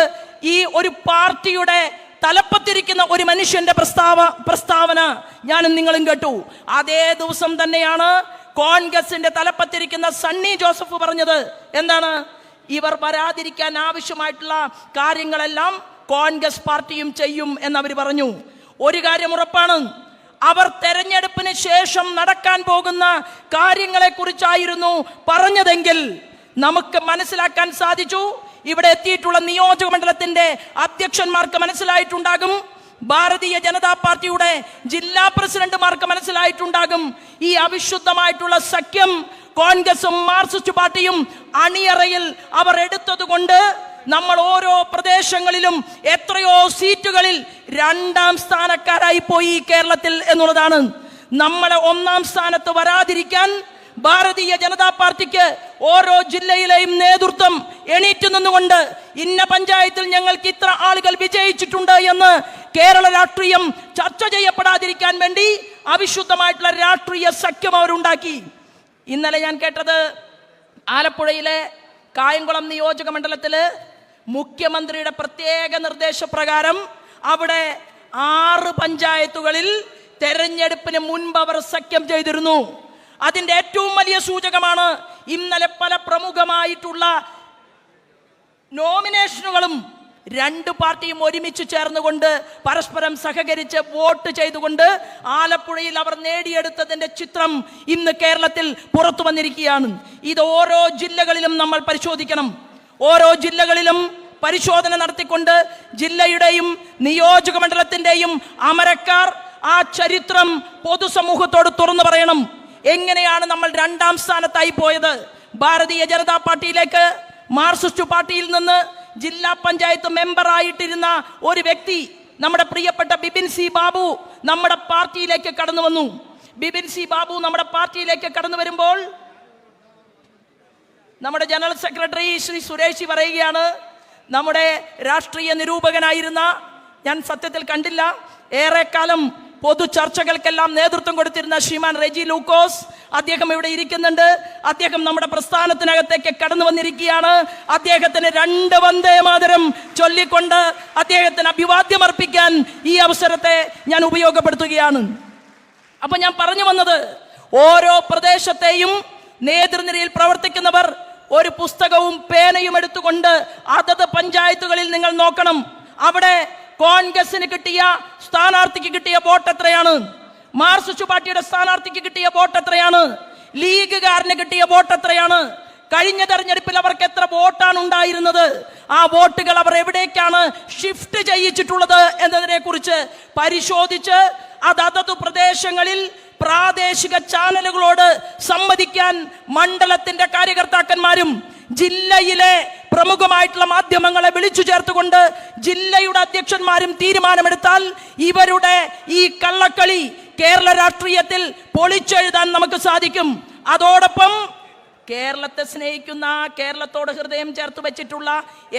ഈ ഒരു പാർട്ടിയുടെ തലപ്പത്തിരിക്കുന്ന ഒരു മനുഷ്യന്റെ പ്രസ്താവന ഞാനും നിങ്ങളും കേട്ടു. അതേ ദിവസം തന്നെയാണ് കോൺഗ്രസിന്റെ തലപ്പത്തിരിക്കുന്ന സണ്ണി ജോസഫ് പറഞ്ഞത്. എന്താണ്? ഇവർ വരാതിരിക്കാൻ ആവശ്യമായിട്ടുള്ള കാര്യങ്ങളെല്ലാം കോൺഗ്രസ് പാർട്ടിയും ചെയ്യും എന്നവർ പറഞ്ഞു. ഒരു കാര്യം ഉറപ്പാണ്, അവർ തെരഞ്ഞെടുപ്പിന് ശേഷം നടക്കാൻ പോകുന്ന കാര്യങ്ങളെ കുറിച്ചായിരുന്നു പറഞ്ഞതെങ്കിൽ നമുക്ക് മനസ്സിലാക്കാൻ സാധിച്ചു. ഇവിടെ എത്തിയിട്ടുള്ള നിയോജക മണ്ഡലത്തിന്റെ അധ്യക്ഷന്മാർക്ക് മനസ്സിലായിട്ടുണ്ടാകും, ഭാരതീയ ജനതാ പാർട്ടിയുടെ ജില്ലാ പ്രസിഡന്റുമാർക്ക് മനസ്സിലായിട്ടുണ്ടാകും, ഈ അവിശുദ്ധമായിട്ടുള്ള സഖ്യം കോൺഗ്രസും മാർക്സിസ്റ്റ് പാർട്ടിയും അണിയറയിൽ അവർ എടുത്തതുകൊണ്ട് നമ്മൾ ഓരോ പ്രദേശങ്ങളിലും എത്രയോ സീറ്റുകളിൽ 2ാം സ്ഥാനക്കാരായി പോയി കേരളത്തിൽ എന്നുള്ളതാണ്. നമ്മളെ 1ാം സ്ഥാനത്ത് വരാതിരിക്കാൻ ഭാരതീയ ജനതാ പാർട്ടിക്ക് ഓരോ ജില്ലയിലെയും നേതൃത്വം എണീറ്റ് നിന്നുകൊണ്ട് ഇന്ന പഞ്ചായത്തിൽ ഞങ്ങൾക്ക് ഇത്ര ആളുകൾ വിജയിച്ചിട്ടുണ്ട് എന്ന് കേരള രാഷ്ട്രീയം ചർച്ച ചെയ്യപ്പെടാതിരിക്കാൻ വേണ്ടി അവിശുദ്ധമായിട്ടുള്ള രാഷ്ട്രീയ സഖ്യം അവരുണ്ടാക്കി. ഇന്നലെ ഞാൻ കേട്ടത്, ആലപ്പുഴയിലെ കായംകുളം നിയോജക മണ്ഡലത്തില് മുഖ്യമന്ത്രിയുടെ പ്രത്യേക നിർദ്ദേശപ്രകാരം അവിടെ 6 പഞ്ചായത്തുകളിൽ തെരഞ്ഞെടുപ്പിന് മുൻപ് അവർ സഖ്യം ചെയ്തിരുന്നു. അതിന്റെ ഏറ്റവും വലിയ സൂചകമാണ് ഇന്നലെ പല പ്രമുഖമായിട്ടുള്ള നോമിനേഷനുകളും 2 പാർട്ടിയും ഒരുമിച്ച് ചേർന്നുകൊണ്ട് പരസ്പരം സഹകരിച്ച് വോട്ട് ചെയ്തുകൊണ്ട് ആലപ്പുഴയിൽ അവർ നേടിയെടുത്തതിന്റെ ചിത്രം ഇന്ന് കേരളത്തിൽ പുറത്തു വന്നിരിക്കുകയാണ്. ഇത് ഓരോ ജില്ലകളിലും നമ്മൾ പരിശോധിക്കണം. ഓരോ ജില്ലകളിലും പരിശോധന നടത്തിക്കൊണ്ട് ജില്ലയുടെയും നിയോജക മണ്ഡലത്തിന്റെയും അമരക്കാർ ആ ചരിത്രം പൊതുസമൂഹത്തോട് തുറന്നു പറയണം. എങ്ങനെയാണ് നമ്മൾ 2ാം സ്ഥാനത്തായി പോയത്? ഭാരതീയ ജനതാ പാർട്ടിയിലേക്ക് മാർക്സിസ്റ്റ് പാർട്ടിയിൽ നിന്ന് ജില്ലാ പഞ്ചായത്ത് മെമ്പറായിട്ടിരുന്ന ഒരു വ്യക്തി, നമ്മുടെ പ്രിയപ്പെട്ട ബിപിൻ സി ബാബു നമ്മുടെ പാർട്ടിയിലേക്ക് കടന്നു വന്നു. ബിപിൻ സി ബാബു നമ്മുടെ പാർട്ടിയിലേക്ക് കടന്നു വരുമ്പോൾ നമ്മുടെ ജനറൽ സെക്രട്ടറി ശ്രീ സുരേഷ് പറയുകയാണ്, നമ്മുടെ രാഷ്ട്രീയ നിരൂപകനായിരുന്ന, ഞാൻ സത്യത്തിൽ കണ്ടില്ല, ഏറെക്കാലം പൊതു ചർച്ചകൾക്കെല്ലാം നേതൃത്വം കൊടുത്തിരുന്ന ശ്രീമാൻ റെജി ലൂക്കോസ്, അദ്ദേഹം ഇവിടെ ഇരിക്കുന്നുണ്ട്. അദ്ദേഹം നമ്മുടെ പ്രസ്ഥാനത്തിനകത്തേക്ക് കടന്നു വന്നിരിക്കുകയാണ്. അദ്ദേഹത്തിന് 2 വന്ദേ മാതരം ചൊല്ലിക്കൊണ്ട് അദ്ദേഹത്തിന് അഭിവാദ്യം അർപ്പിക്കാൻ ഈ അവസരത്തെ ഞാൻ ഉപയോഗപ്പെടുത്തുകയാണ്. അപ്പൊ ഞാൻ പറഞ്ഞു വന്നത്, ഓരോ പ്രദേശത്തെയും നേതൃനിരയിൽ പ്രവർത്തിക്കുന്നവർ ഒരു പുസ്തകവും പേനയും എടുത്തുകൊണ്ട് അതത് പഞ്ചായത്തുകളിൽ നിങ്ങൾ നോക്കണം. അവിടെ കോൺഗ്രസിന് കിട്ടിയ സ്ഥാനാർത്ഥിക്ക് കിട്ടിയ വോട്ട് എത്രയാണ്? മാർക്സിസ്റ്റ് പാർട്ടിയുടെ സ്ഥാനാർത്ഥിക്ക് കിട്ടിയ വോട്ട് എത്രയാണ്? ലീഗുകാരന് കിട്ടിയ വോട്ട് എത്രയാണ്? കഴിഞ്ഞ തെരഞ്ഞെടുപ്പിൽ അവർക്ക് എത്ര വോട്ടാണ് ഉണ്ടായിരുന്നത്? ആ വോട്ടുകൾ അവർ എവിടേക്കാണ് ഷിഫ്റ്റ് ചെയ്യിച്ചിട്ടുള്ളത് എന്നതിനെ കുറിച്ച് പരിശോധിച്ച് അതത് പ്രദേശങ്ങളിൽ പ്രാദേശിക ചാനലുകളോട് സംവദിക്കാൻ മണ്ഡലത്തിന്റെ കാര്യകർത്താക്കന്മാരും ജില്ലയിലെ പ്രമുഖമായിട്ടുള്ള മാധ്യമങ്ങളെ വിളിച്ചു ചേർത്തുകൊണ്ട് ജില്ലയുടെ അധ്യക്ഷന്മാരും തീരുമാനമെടുത്താൽ ഇവരുടെ ഈ കള്ളക്കളി കേരള രാഷ്ട്രീയത്തിൽ പൊളിച്ചെഴുതാൻ നമുക്ക് സാധിക്കും. അതോടൊപ്പം കേരളത്തെ സ്നേഹിക്കുന്ന, കേരളത്തോട് ഹൃദയം ചേർത്ത് വെച്ചിട്ടുള്ള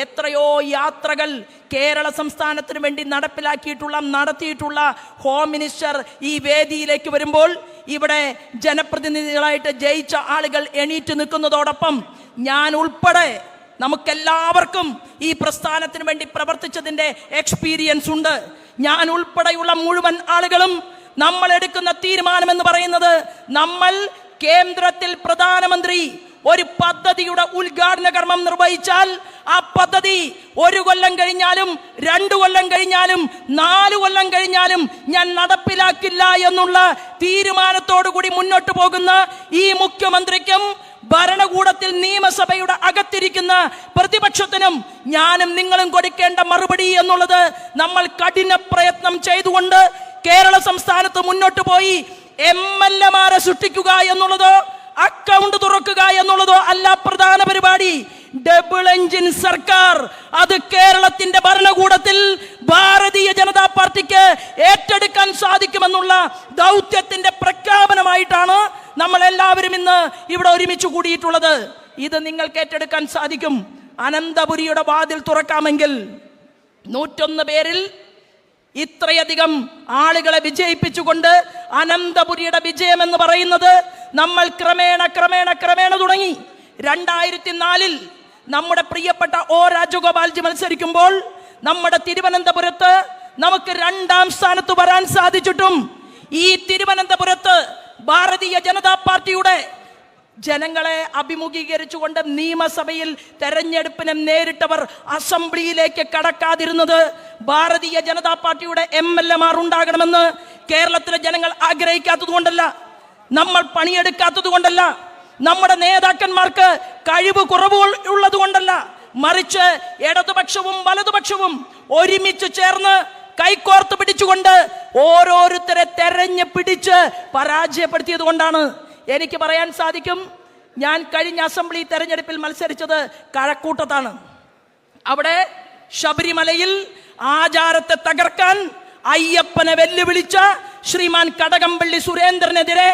എത്രയോ യാത്രകൾ കേരള സംസ്ഥാനത്തിന് വേണ്ടി നടത്തിയിട്ടുള്ള ഹോം മിനിസ്റ്റർ ഈ വേദിയിലേക്ക് വരുമ്പോൾ ഇവിടെ ജനപ്രതിനിധികളായിട്ട് ജയിച്ച ആളുകൾ എണീറ്റ് നിൽക്കുന്നതോടൊപ്പം ഞാൻ ഉൾപ്പെടെ നമുക്കെല്ലാവർക്കും ഈ പ്രസ്ഥാനത്തിന് വേണ്ടി പ്രവർത്തിച്ചതിൻ്റെ എക്സ്പീരിയൻസ് ഉണ്ട്. ഞാൻ ഉൾപ്പെടെയുള്ള മുഴുവൻ ആളുകളും നമ്മൾ എടുക്കുന്ന തീരുമാനമെന്ന് പറയുന്നത്, നമ്മൾ കേന്ദ്രത്തിൽ പ്രധാനമന്ത്രി ഒരു പദ്ധതിയുടെ ഉദ്ഘാടന കർമ്മം നിർവഹിച്ചാൽ ആ പദ്ധതി 1 കൊല്ലം കഴിഞ്ഞാലും 2 കൊല്ലം കഴിഞ്ഞാലും 4 കൊല്ലം കഴിഞ്ഞാലും ഞാൻ നടപ്പിലാക്കില്ല എന്നുള്ള തീരുമാനത്തോടു കൂടി മുന്നോട്ട് പോകുന്ന ഈ മുഖ്യമന്ത്രിക്കും ഭരണകൂടത്തിൽ നിയമസഭയുടെ അകത്തിരിക്കുന്ന പ്രതിപക്ഷത്തിനും ഞാനും നിങ്ങളും കൊടുക്കേണ്ട മറുപടി എന്നുള്ളത് നമ്മൾ കഠിന പ്രയത്നം ചെയ്തുകൊണ്ട് കേരള സംസ്ഥാനത്ത് മുന്നോട്ട് പോയി MLA-മാരെ സൃഷ്ടിക്കുക എന്നുള്ളതോ അക്കൗണ്ട് തുറക്കുക എന്നുള്ളതോ അല്ല പ്രധാന പരിപാടി. ഡബിൾ എഞ്ചിൻ സർക്കാർ അത് കേരളത്തിന്റെ ഭരണകൂടത്തിൽ ഭാരതീയ ജനതാ പാർട്ടിക്ക് ഏറ്റെടുക്കാൻ സാധിക്കുമെന്നുള്ള ദൗത്യത്തിന്റെ പ്രഖ്യാപനമായിട്ടാണ് നമ്മൾ എല്ലാവരും ഇന്ന് ഇവിടെ ഒരുമിച്ച് കൂടിയിട്ടുള്ളത്. ഇത് നിങ്ങൾക്ക് ഏറ്റെടുക്കാൻ സാധിക്കും. അനന്തപുരിയുടെ വാതിൽ തുറക്കാമെങ്കിൽ 101 പേരിൽ ഇത്രയധികം ആളുകളെ വിജയിപ്പിച്ചുകൊണ്ട് അനന്തപുരിയുടെ വിജയം എന്ന് പറയുന്നത് നമ്മൾ ക്രമേണ തുടങ്ങി. 2004 നമ്മുടെ പ്രിയപ്പെട്ട O രാജഗോപാൽജി മത്സരിക്കുമ്പോൾ നമ്മുടെ തിരുവനന്തപുരത്ത് നമുക്ക് 2ാം സ്ഥാനത്ത് വരാൻ സാധിച്ചിട്ടും ഈ തിരുവനന്തപുരത്ത് ഭാരതീയ ജനതാ പാർട്ടിയുടെ ജനങ്ങളെ അഭിമുഖീകരിച്ചുകൊണ്ട് നിയമസഭയിൽ തെരഞ്ഞെടുപ്പിനെ നേരിട്ടവർ അസംബ്ലിയിലേക്ക് കടക്കാതിരുന്നത് ഭാരതീയ ജനതാ പാർട്ടിയുടെ MLA-മാർ ഉണ്ടാകണമെന്ന് കേരളത്തിലെ ജനങ്ങൾ ആഗ്രഹിക്കാത്തത് കൊണ്ടല്ല, നമ്മൾ പണിയെടുക്കാത്തത് കൊണ്ടല്ല, നമ്മുടെ നേതാക്കന്മാർക്ക് കഴിവ് കുറവുകൾ ഉള്ളത് കൊണ്ടല്ല, മറിച്ച് ഇടതുപക്ഷവും വലതുപക്ഷവും ഒരുമിച്ച് ചേർന്ന് കൈകോർത്ത് പിടിച്ചുകൊണ്ട് ഓരോരുത്തരെ തെരഞ്ഞു പിടിച്ച് പരാജയപ്പെടുത്തിയത് കൊണ്ടാണ്. എനിക്ക് പറയാൻ സാധിക്കും, ഞാൻ കഴിഞ്ഞ അസംബ്ലി തെരഞ്ഞെടുപ്പിൽ മത്സരിച്ചത് കഴക്കൂട്ടത്താണ്. അവിടെ ശബരിമലയിൽ ആചാരത്തെ തകർക്കാൻ അയ്യപ്പനെ വെല്ലുവിളിച്ച ശ്രീമാൻ കടകംപള്ളി സുരേന്ദ്രനെതിരെ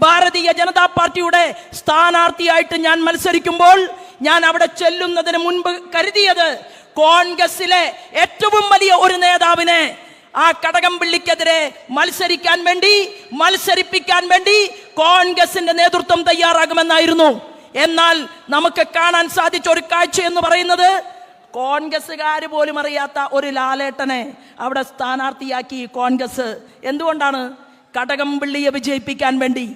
ഭാരതീയ ജനതാ പാർട്ടിയുടെ സ്ഥാനാർത്ഥിയായിട്ട് ഞാൻ മത്സരിക്കുമ്പോൾ ഞാൻ അവിടെ ചെല്ലുന്നതിന് മുൻപ് കരുതിയത് കോൺഗ്രസിലെ ഏറ്റവും വലിയ ഒരു നേതാവിനെ ആ കടകംപള്ളിക്കെതിരെ മത്സരിപ്പിക്കാൻ വേണ്ടി കോൺഗ്രസിന്റെ നേതൃത്വം തയ്യാറാകുമെന്നായിരുന്നു. എന്നാൽ നമുക്ക് കാണാൻ സാധിച്ച ഒരു കാഴ്ച എന്ന് പറയുന്നത്, കോൺഗ്രസ്സുകാർ പോലും അറിയാത്ത ഒരു ലാലേട്ടനെ അവിടെ സ്ഥാനാർത്ഥിയാക്കി കോൺഗ്രസ്. എന്തുകൊണ്ടാണ്? കടകംപള്ളിയെ വിജയിപ്പിക്കാൻ വേണ്ടി.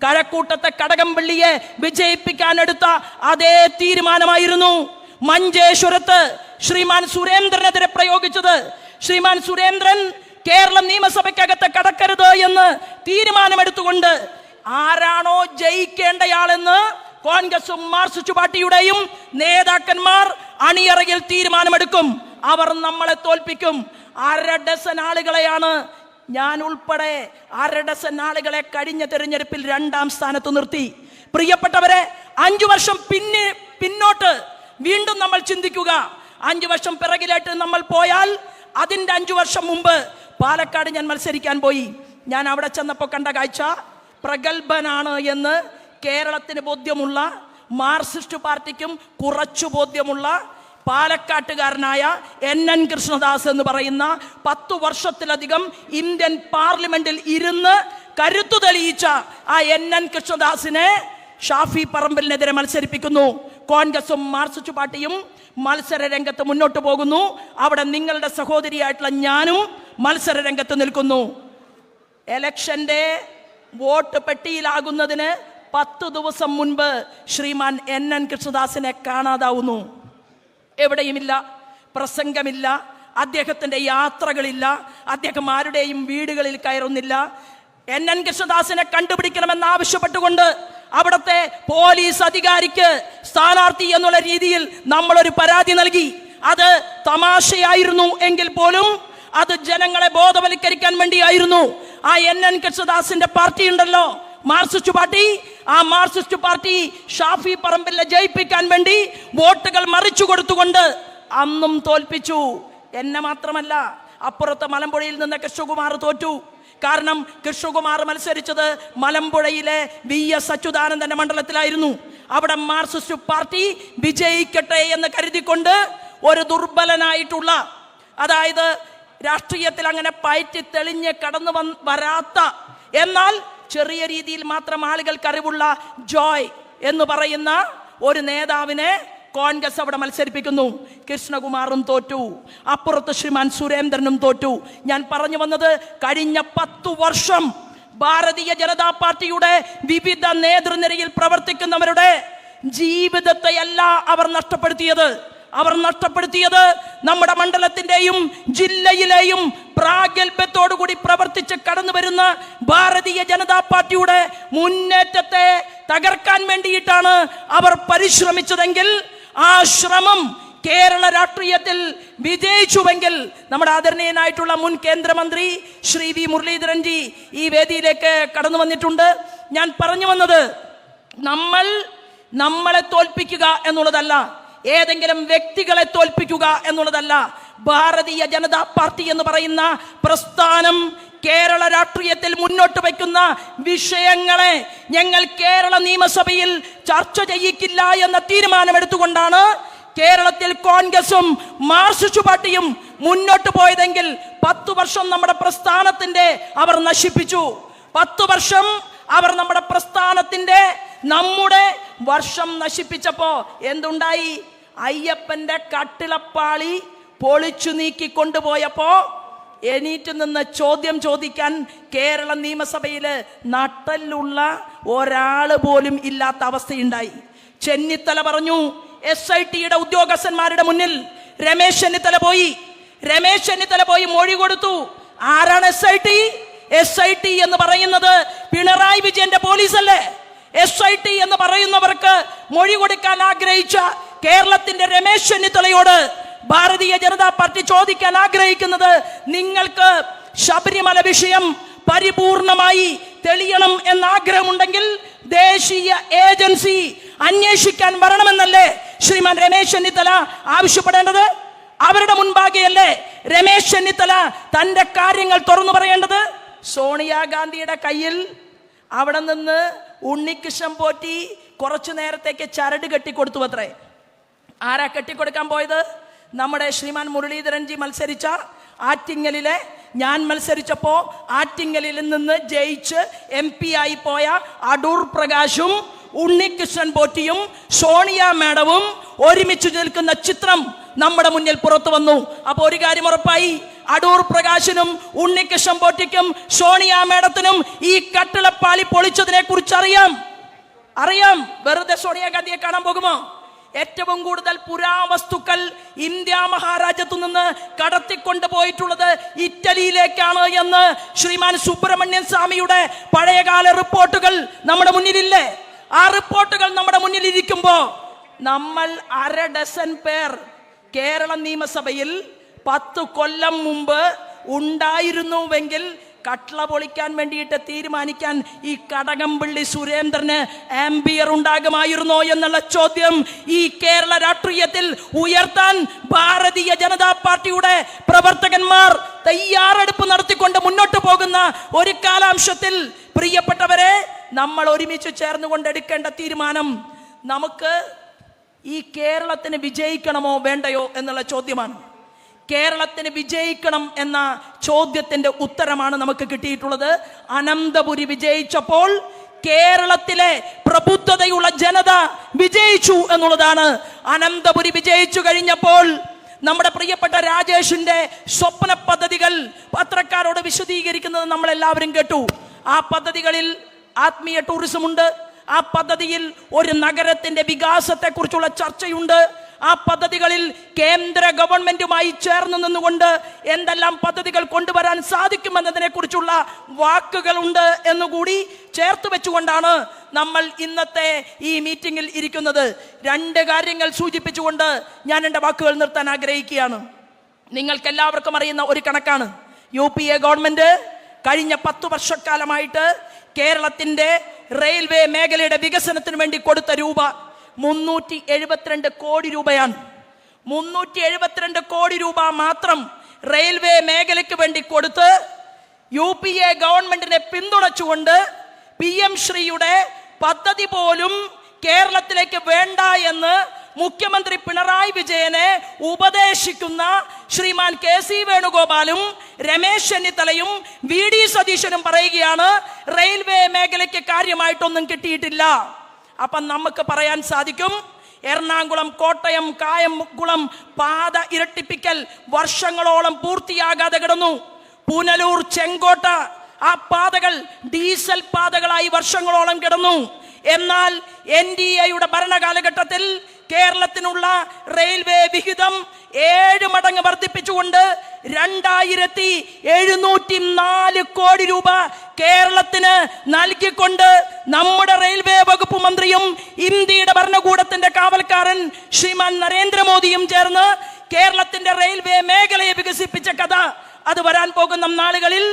കഴക്കൂട്ടത്തെ കടകംപള്ളിയെ വിജയിപ്പിക്കാൻ എടുത്ത അതേ തീരുമാനമായിരുന്നു മഞ്ചേശ്വരത്ത് ശ്രീമാൻ സുരേന്ദ്രനെതിരെ പ്രയോഗിച്ചത്. ശ്രീമാൻ സുരേന്ദ്രൻ കേരള നിയമസഭയ്ക്കകത്ത് കടക്കരുത് എന്ന് തീരുമാനമെടുത്തുകൊണ്ട് ആരാണോ ജയിക്കേണ്ടയാളെന്ന് കോൺഗ്രസും മാർക്സിസ്റ്റ് പാർട്ടിയുടെയും നേതാക്കന്മാർ അണിയറയിൽ തീരുമാനമെടുക്കും. അവർ നമ്മളെ തോൽപ്പിക്കും. 1/2 ഡസൻ ആളുകളെയാണ്, ഞാൻ ഉൾപ്പെടെ 1/2 ഡസൻ ആളുകളെ കഴിഞ്ഞ തെരഞ്ഞെടുപ്പിൽ 2ാം സ്ഥാനത്ത് നിർത്തി. പ്രിയപ്പെട്ടവരെ, 5 വർഷം പിന്നോട്ട് വീണ്ടും നമ്മൾ ചിന്തിക്കുക. 5 വർഷം പിറകിലായിട്ട് നമ്മൾ പോയാൽ അതിൻ്റെ 5 വർഷം മുമ്പ് പാലക്കാട് ഞാൻ മത്സരിക്കാൻ പോയി. ഞാൻ അവിടെ ചെന്നപ്പോൾ കണ്ട കാഴ്ച, പ്രഗത്ഭനാണ് എന്ന് കേരളത്തിന് ബോധ്യമുള്ള, മാർക്സിസ്റ്റ് പാർട്ടിക്കും കുറച്ചു ബോധ്യമുള്ള പാലക്കാട്ടുകാരനായ NN കൃഷ്ണദാസ് എന്ന് പറയുന്ന 10 വർഷത്തിലധികം ഇന്ത്യൻ പാർലമെന്റിൽ ഇരുന്ന് കരുത്തു തെളിയിച്ച ആ NN കൃഷ്ണദാസിനെ ഷാഫി പറമ്പലിനെതിരെ മത്സരിപ്പിക്കുന്നു. കോൺഗ്രസും മാർക്സിസ്റ്റ് പാർട്ടിയും മത്സര രംഗത്ത് മുന്നോട്ട് പോകുന്നു. അവിടെ നിങ്ങളുടെ സഹോദരിയായിട്ടുള്ള ഞാനും മത്സര രംഗത്ത് നിൽക്കുന്നു. എലക്ഷന്റെ വോട്ട് പെട്ടിയിലാകുന്നതിന് 10 ദിവസം മുൻപ് ശ്രീമാൻ NN കൃഷ്ണദാസിനെ കാണാതാവുന്നു. എവിടെയുമില്ല, പ്രസംഗമില്ല, അദ്ദേഹത്തിൻ്റെ യാത്രകളില്ല, അദ്ദേഹം ആരുടെയും വീടുകളിൽ കയറുന്നില്ല. NN കൃഷ്ണദാസിനെ കണ്ടുപിടിക്കണമെന്ന് ആവശ്യപ്പെട്ടുകൊണ്ട് അവിടുത്തെ പോലീസ് അധികാരിക്ക് സ്ഥാനാർത്ഥി എന്നുള്ള രീതിയിൽ നമ്മളൊരു പരാതി നൽകി. അത് തമാശയായിരുന്നു എങ്കിൽ പോലും അത് ജനങ്ങളെ ബോധവൽക്കരിക്കാൻ വേണ്ടിയായിരുന്നു. ആ NN കൃഷ്ണദാസിന്റെ പാർട്ടി ഉണ്ടല്ലോ, മാർക്സിസ്റ്റ് പാർട്ടി, ആ മാർക്സിസ്റ്റ് പാർട്ടി ഷാഫി പറമ്പിലിനെ ജയിപ്പിക്കാൻ വേണ്ടി വോട്ടുകൾ മറിച്ചു കൊടുത്തുകൊണ്ട് അന്നും തോൽപ്പിച്ചു. എന്നെ മാത്രമല്ല, അപ്പുറത്ത് മലമ്പുഴയിൽ നിന്ന് കൃഷ്ണകുമാർ തോറ്റു. കാരണം കൃഷ്ണകുമാർ മത്സരിച്ചത് മലമ്പുഴയിലെ VS അച്യുതാനന്ദന്റെ മണ്ഡലത്തിലായിരുന്നു. അവിടെ മാർക്സിസ്റ്റ് പാർട്ടി വിജയിക്കട്ടെ എന്ന് കരുതിക്കൊണ്ട് ഒരു ദുർബലനായിട്ടുള്ള, അതായത് രാഷ്ട്രീയത്തിൽ അങ്ങനെ പയറ്റി തെളിഞ്ഞ് കടന്നു വരാത്ത, എന്നാൽ ചെറിയ രീതിയിൽ മാത്രം ആളുകൾക്ക് അറിവുള്ള ജോയ് എന്ന് പറയുന്ന ഒരു നേതാവിനെ കോൺഗ്രസ് അവിടെ മത്സരിപ്പിക്കുന്നു. കൃഷ്ണകുമാറും തോറ്റു, അപ്പുറത്ത് ശ്രീമാൻ സുരേന്ദ്രനും തോറ്റു. ഞാൻ പറഞ്ഞു വന്നത്, കഴിഞ്ഞ 10 വർഷം ഭാരതീയ ജനതാ പാർട്ടിയുടെ വിവിധ നേതൃനിരയിൽ പ്രവർത്തിക്കുന്നവരുടെ ജീവിതത്തെയല്ല അവർ നഷ്ടപ്പെടുത്തിയത്. അവർ നഷ്ടപ്പെടുത്തിയത് നമ്മുടെ മണ്ഡലത്തിന്റെയും ജില്ലയിലെയും പ്രാഗൽഭ്യത്തോടുകൂടി പ്രവർത്തിച്ച് കടന്നു വരുന്ന ഭാരതീയ ജനതാ പാർട്ടിയുടെ മുന്നേറ്റത്തെ തകർക്കാൻ വേണ്ടിയിട്ടാണ് അവർ പരിശ്രമിച്ചതെങ്കിൽ ആ ശ്രമം കേരള രാഷ്ട്രീയത്തിൽ വിജയിച്ചുവെങ്കിൽ നമ്മുടെ ആദരണീയനായിട്ടുള്ള മുൻ കേന്ദ്രമന്ത്രി ശ്രീ V മുരളീധരൻജി ഈ വേദിയിലേക്ക് കടന്നു വന്നിട്ടുണ്ട്. ഞാൻ പറഞ്ഞു വന്നത്, നമ്മളെ തോൽപ്പിക്കുക എന്നുള്ളതല്ല, ഏതെങ്കിലും വ്യക്തികളെ തോൽപ്പിക്കുക എന്നുള്ളതല്ല. ഭാരതീയ ജനതാ പാർട്ടി എന്ന് പറയുന്ന പ്രസ്ഥാനം കേരള രാഷ്ട്രീയത്തിൽ മുന്നോട്ട് വയ്ക്കുന്ന വിഷയങ്ങളെ ഞങ്ങൾ കേരള നിയമസഭയിൽ ചർച്ച ചെയ്യിക്കില്ല എന്ന തീരുമാനമെടുത്തുകൊണ്ടാണ് കേരളത്തിൽ കോൺഗ്രസും മാർക്സിസ്റ്റ് പാർട്ടിയും മുന്നോട്ട് പോയതെങ്കിൽ 10 വർഷം നമ്മുടെ പ്രസ്ഥാനത്തിന്റെ അവർ നശിപ്പിച്ചു. 10 വർഷം അവർ നമ്മുടെ പ്രസ്ഥാനത്തിന്റെ നമ്മുടെ വർഷം നശിപ്പിച്ചപ്പോ എന്തുണ്ടായി? അയ്യപ്പന്റെ കട്ടിളപ്പാളി പൊളിച്ചു നീക്കി കൊണ്ടുപോയപ്പോ എണീറ്റ് നിന്ന് ചോദ്യം ചോദിക്കാൻ കേരള നിയമസഭയില് നട്ടലുള്ള ഒരാള് പോലും ഇല്ലാത്ത അവസ്ഥയുണ്ടായി. ചെന്നിത്തല പറഞ്ഞു, SITയുടെ ഉദ്യോഗസ്ഥന്മാരുടെ മുന്നിൽ രമേശ് ചെന്നിത്തല പോയി മൊഴി കൊടുത്തു. ആരാണ് SIT എന്ന് പറയുന്നത്? പിണറായി വിജയന്റെ പോലീസല്ലേ? SIT എന്ന് പറയുന്നവർക്ക് മൊഴി കൊടുക്കാൻ ആഗ്രഹിച്ച കേരളത്തിന്റെ രമേശ് ചെന്നിത്തലയോട് ഭാരതീയ ജനതാ പാർട്ടി ചോദിക്കാൻ ആഗ്രഹിക്കുന്നത്, നിങ്ങൾക്ക് ശബരിമല വിഷയം പരിപൂർണമായി തെളിയണം എന്ന ആഗ്രഹമുണ്ടെങ്കിൽ ദേശീയ ഏജൻസി അന്വേഷിക്കാൻ വരണമെന്നല്ലേ ശ്രീമാൻ രമേശ് ചെന്നിത്തല ആവശ്യപ്പെടേണ്ടത്? അവരുടെ മുൻപാകെയല്ലേ രമേശ് ചെന്നിത്തല തന്റെ കാര്യങ്ങൾ തുറന്നു പറയേണ്ടത്? സോണിയാഗാന്ധിയുടെ കയ്യിൽ അവിടെ നിന്ന് ഉണ്ണികൃഷ്ണൻ പോറ്റി കുറച്ചു നേരത്തേക്ക് ചരട് കെട്ടിക്കൊടുത്തു അത്രേ. ആരാ കെട്ടിക്കൊടുക്കാൻ പോയത്? നമ്മുടെ ശ്രീമാൻ മുരളീധരൻജി മത്സരിച്ച ആറ്റിങ്ങലിലെ, ഞാൻ മത്സരിച്ചപ്പോ ആറ്റിങ്ങലിൽ നിന്ന് ജയിച്ച് MP ആയി പോയ അടൂർ പ്രകാശും ഉണ്ണികൃഷ്ണൻ പോറ്റിയും സോണിയ മാഡവും ഒരുമിച്ച് നിൽക്കുന്ന ചിത്രം നമ്മുടെ മുന്നിൽ പുറത്തു വന്നു. അപ്പൊ ഒരു കാര്യം ഉറപ്പായി, അടൂർ പ്രകാശിനും ഉണ്ണികൃഷ്ണൻ പോറ്റിക്കും സോണിയ മാഡത്തിനും ഈ കട്ടിളപ്പാളി പൊളിച്ചതിനെ കുറിച്ച് അറിയാം. വെറുതെ സോണിയാഗാന്ധിയെ കാണാൻ പോകുമോ? ഏറ്റവും കൂടുതൽ പുരാവസ്തുക്കൾ ഇന്ത്യ മഹാരാജ്യത്തു നിന്ന് കടത്തിക്കൊണ്ട് പോയിട്ടുള്ളത് ഇറ്റലിയിലേക്കാണ് എന്ന് ശ്രീമാൻ സുബ്രഹ്മണ്യൻ സ്വാമിയുടെ പഴയകാല റിപ്പോർട്ടുകൾ നമ്മുടെ മുന്നിലില്ലേ? ആ റിപ്പോർട്ടുകൾ നമ്മുടെ മുന്നിൽ ഇരിക്കുമ്പോ നമ്മൾ 1/2 ഡസൻ പേർ കേരള നിയമസഭയിൽ 10 കൊല്ലം മുമ്പ് ഉണ്ടായിരുന്നുവെങ്കിൽ കട്ട്ള പൊളിക്കാൻ വേണ്ടിയിട്ട് തീരുമാനിക്കാൻ ഈ കടകംപള്ളി സുരേന്ദ്രന് ആംബിയർ ഉണ്ടാകുമായിരുന്നോ എന്നുള്ള ചോദ്യം ഈ കേരള രാഷ്ട്രീയത്തിൽ ഉയർത്താൻ ഭാരതീയ ജനതാ പാർട്ടിയുടെ പ്രവർത്തകന്മാർ തയ്യാറെടുപ്പ് നടത്തിക്കൊണ്ട് മുന്നോട്ട് പോകുന്ന ഒരു കാലാംശത്തിൽ പ്രിയപ്പെട്ടവരെ, നമ്മൾ ഒരുമിച്ച് ചേർന്നുകൊണ്ട് എടുക്കേണ്ട തീരുമാനം നമുക്ക് ഈ കേരളത്തിന് വിജയിക്കണമോ വേണ്ടയോ എന്നുള്ള ചോദ്യമാണ്. കേരളത്തിന് വിജയിക്കണം എന്ന ചോദ്യത്തിന്റെ ഉത്തരമാണ് നമുക്ക് കിട്ടിയിട്ടുള്ളത്. അനന്തപുരി വിജയിച്ചപ്പോൾ കേരളത്തിലെ പ്രബുദ്ധതയുള്ള ജനത വിജയിച്ചു എന്നുള്ളതാണ്. അനന്തപുരി വിജയിച്ചു കഴിഞ്ഞപ്പോൾ നമ്മുടെ പ്രിയപ്പെട്ട രാജേഷിന്റെ സ്വപ്ന പദ്ധതികൾ പത്രക്കാരോട് വിശദീകരിക്കുന്നത് നമ്മൾ എല്ലാവരും കേട്ടു. ആ പദ്ധതികളിൽ ആത്മീയ ടൂറിസം ഉണ്ട്. ആ പദ്ധതിയിൽ ഒരു നഗരത്തിന്റെ വികാസത്തെ കുറിച്ചുള്ള ചർച്ചയുണ്ട്. ആ പദ്ധതികളിൽ കേന്ദ്ര ഗവൺമെന്റുമായി ചേർന്ന് നിന്നുകൊണ്ട് എന്തെല്ലാം പദ്ധതികൾ കൊണ്ടുവരാൻ സാധിക്കുമെന്നതിനെ കുറിച്ചുള്ള വാക്കുകളുണ്ട് എന്നുകൂടി ചേർത്ത് വെച്ചുകൊണ്ടാണ് നമ്മൾ ഇന്നത്തെ ഈ മീറ്റിംഗിൽ ഇരിക്കുന്നത്. 2 കാര്യങ്ങൾ സൂചിപ്പിച്ചുകൊണ്ട് ഞാൻ എൻ്റെ വാക്കുകൾ നിർത്താൻ ആഗ്രഹിക്കുകയാണ്. നിങ്ങൾക്ക് എല്ലാവർക്കും അറിയുന്ന ഒരു കണക്കാണ്. UPA ഗവൺമെന്റ് കഴിഞ്ഞ 10 വർഷക്കാലമായിട്ട് കേരളത്തിന്റെ റെയിൽവേ മേഖലയുടെ വികസനത്തിന് വേണ്ടി കൊടുത്ത രൂപ 372 കോടി രൂപയാണ്. 372 കോടി രൂപ മാത്രം റെയിൽവേ മേഖലയ്ക്ക് വേണ്ടി കൊടുത്ത് UPA ഗവൺമെന്റിനെ പിന്തുണച്ചുകൊണ്ട് PM ശ്രീയുടെ പദ്ധതി പോലും കേരളത്തിലേക്ക് വേണ്ട എന്ന് മുഖ്യമന്ത്രി പിണറായി വിജയനെ ഉപദേശിക്കുന്ന ശ്രീമാൻ KC വേണുഗോപാലും രമേശ് ചെന്നിത്തലയും VD സതീശനും പറയുകയാണ് റെയിൽവേ മേഖലയ്ക്ക് കാര്യമായിട്ടൊന്നും കിട്ടിയിട്ടില്ല. അപ്പം നമുക്ക് പറയാൻ സാധിക്കും, എറണാകുളം കോട്ടയം കായംകുളം പാത ഇരട്ടിപ്പിക്കൽ വർഷങ്ങളോളം പൂർത്തിയാകാതെ കിടന്നു. പുനലൂർ ചെങ്കോട്ട ആ പാതകൾ ഡീസൽ പാതകളായി വർഷങ്ങളോളം കിടന്നു. എന്നാൽ NDAയുടെ ഭരണകാലഘട്ടത്തിൽ കേരളത്തിനുള്ള റെയിൽവേ വിഹിതം 7 മടങ്ങ് വർദ്ധിപ്പിച്ചുകൊണ്ട് 2704 കോടി രൂപ കേരളത്തിന് നൽകിക്കൊണ്ട് നമ്മുടെ റെയിൽവേ വകുപ്പ് മന്ത്രിയും ഇന്ത്യയുടെ ഭരണകൂടത്തിന്റെ കാവൽക്കാരൻ ശ്രീമാൻ നരേന്ദ്രമോദിയും ചേർന്ന് കേരളത്തിന്റെ റെയിൽവേ മേഖലയെ വികസിപ്പിച്ച കഥ അത് വരാൻ പോകുന്ന നാളുകളിൽ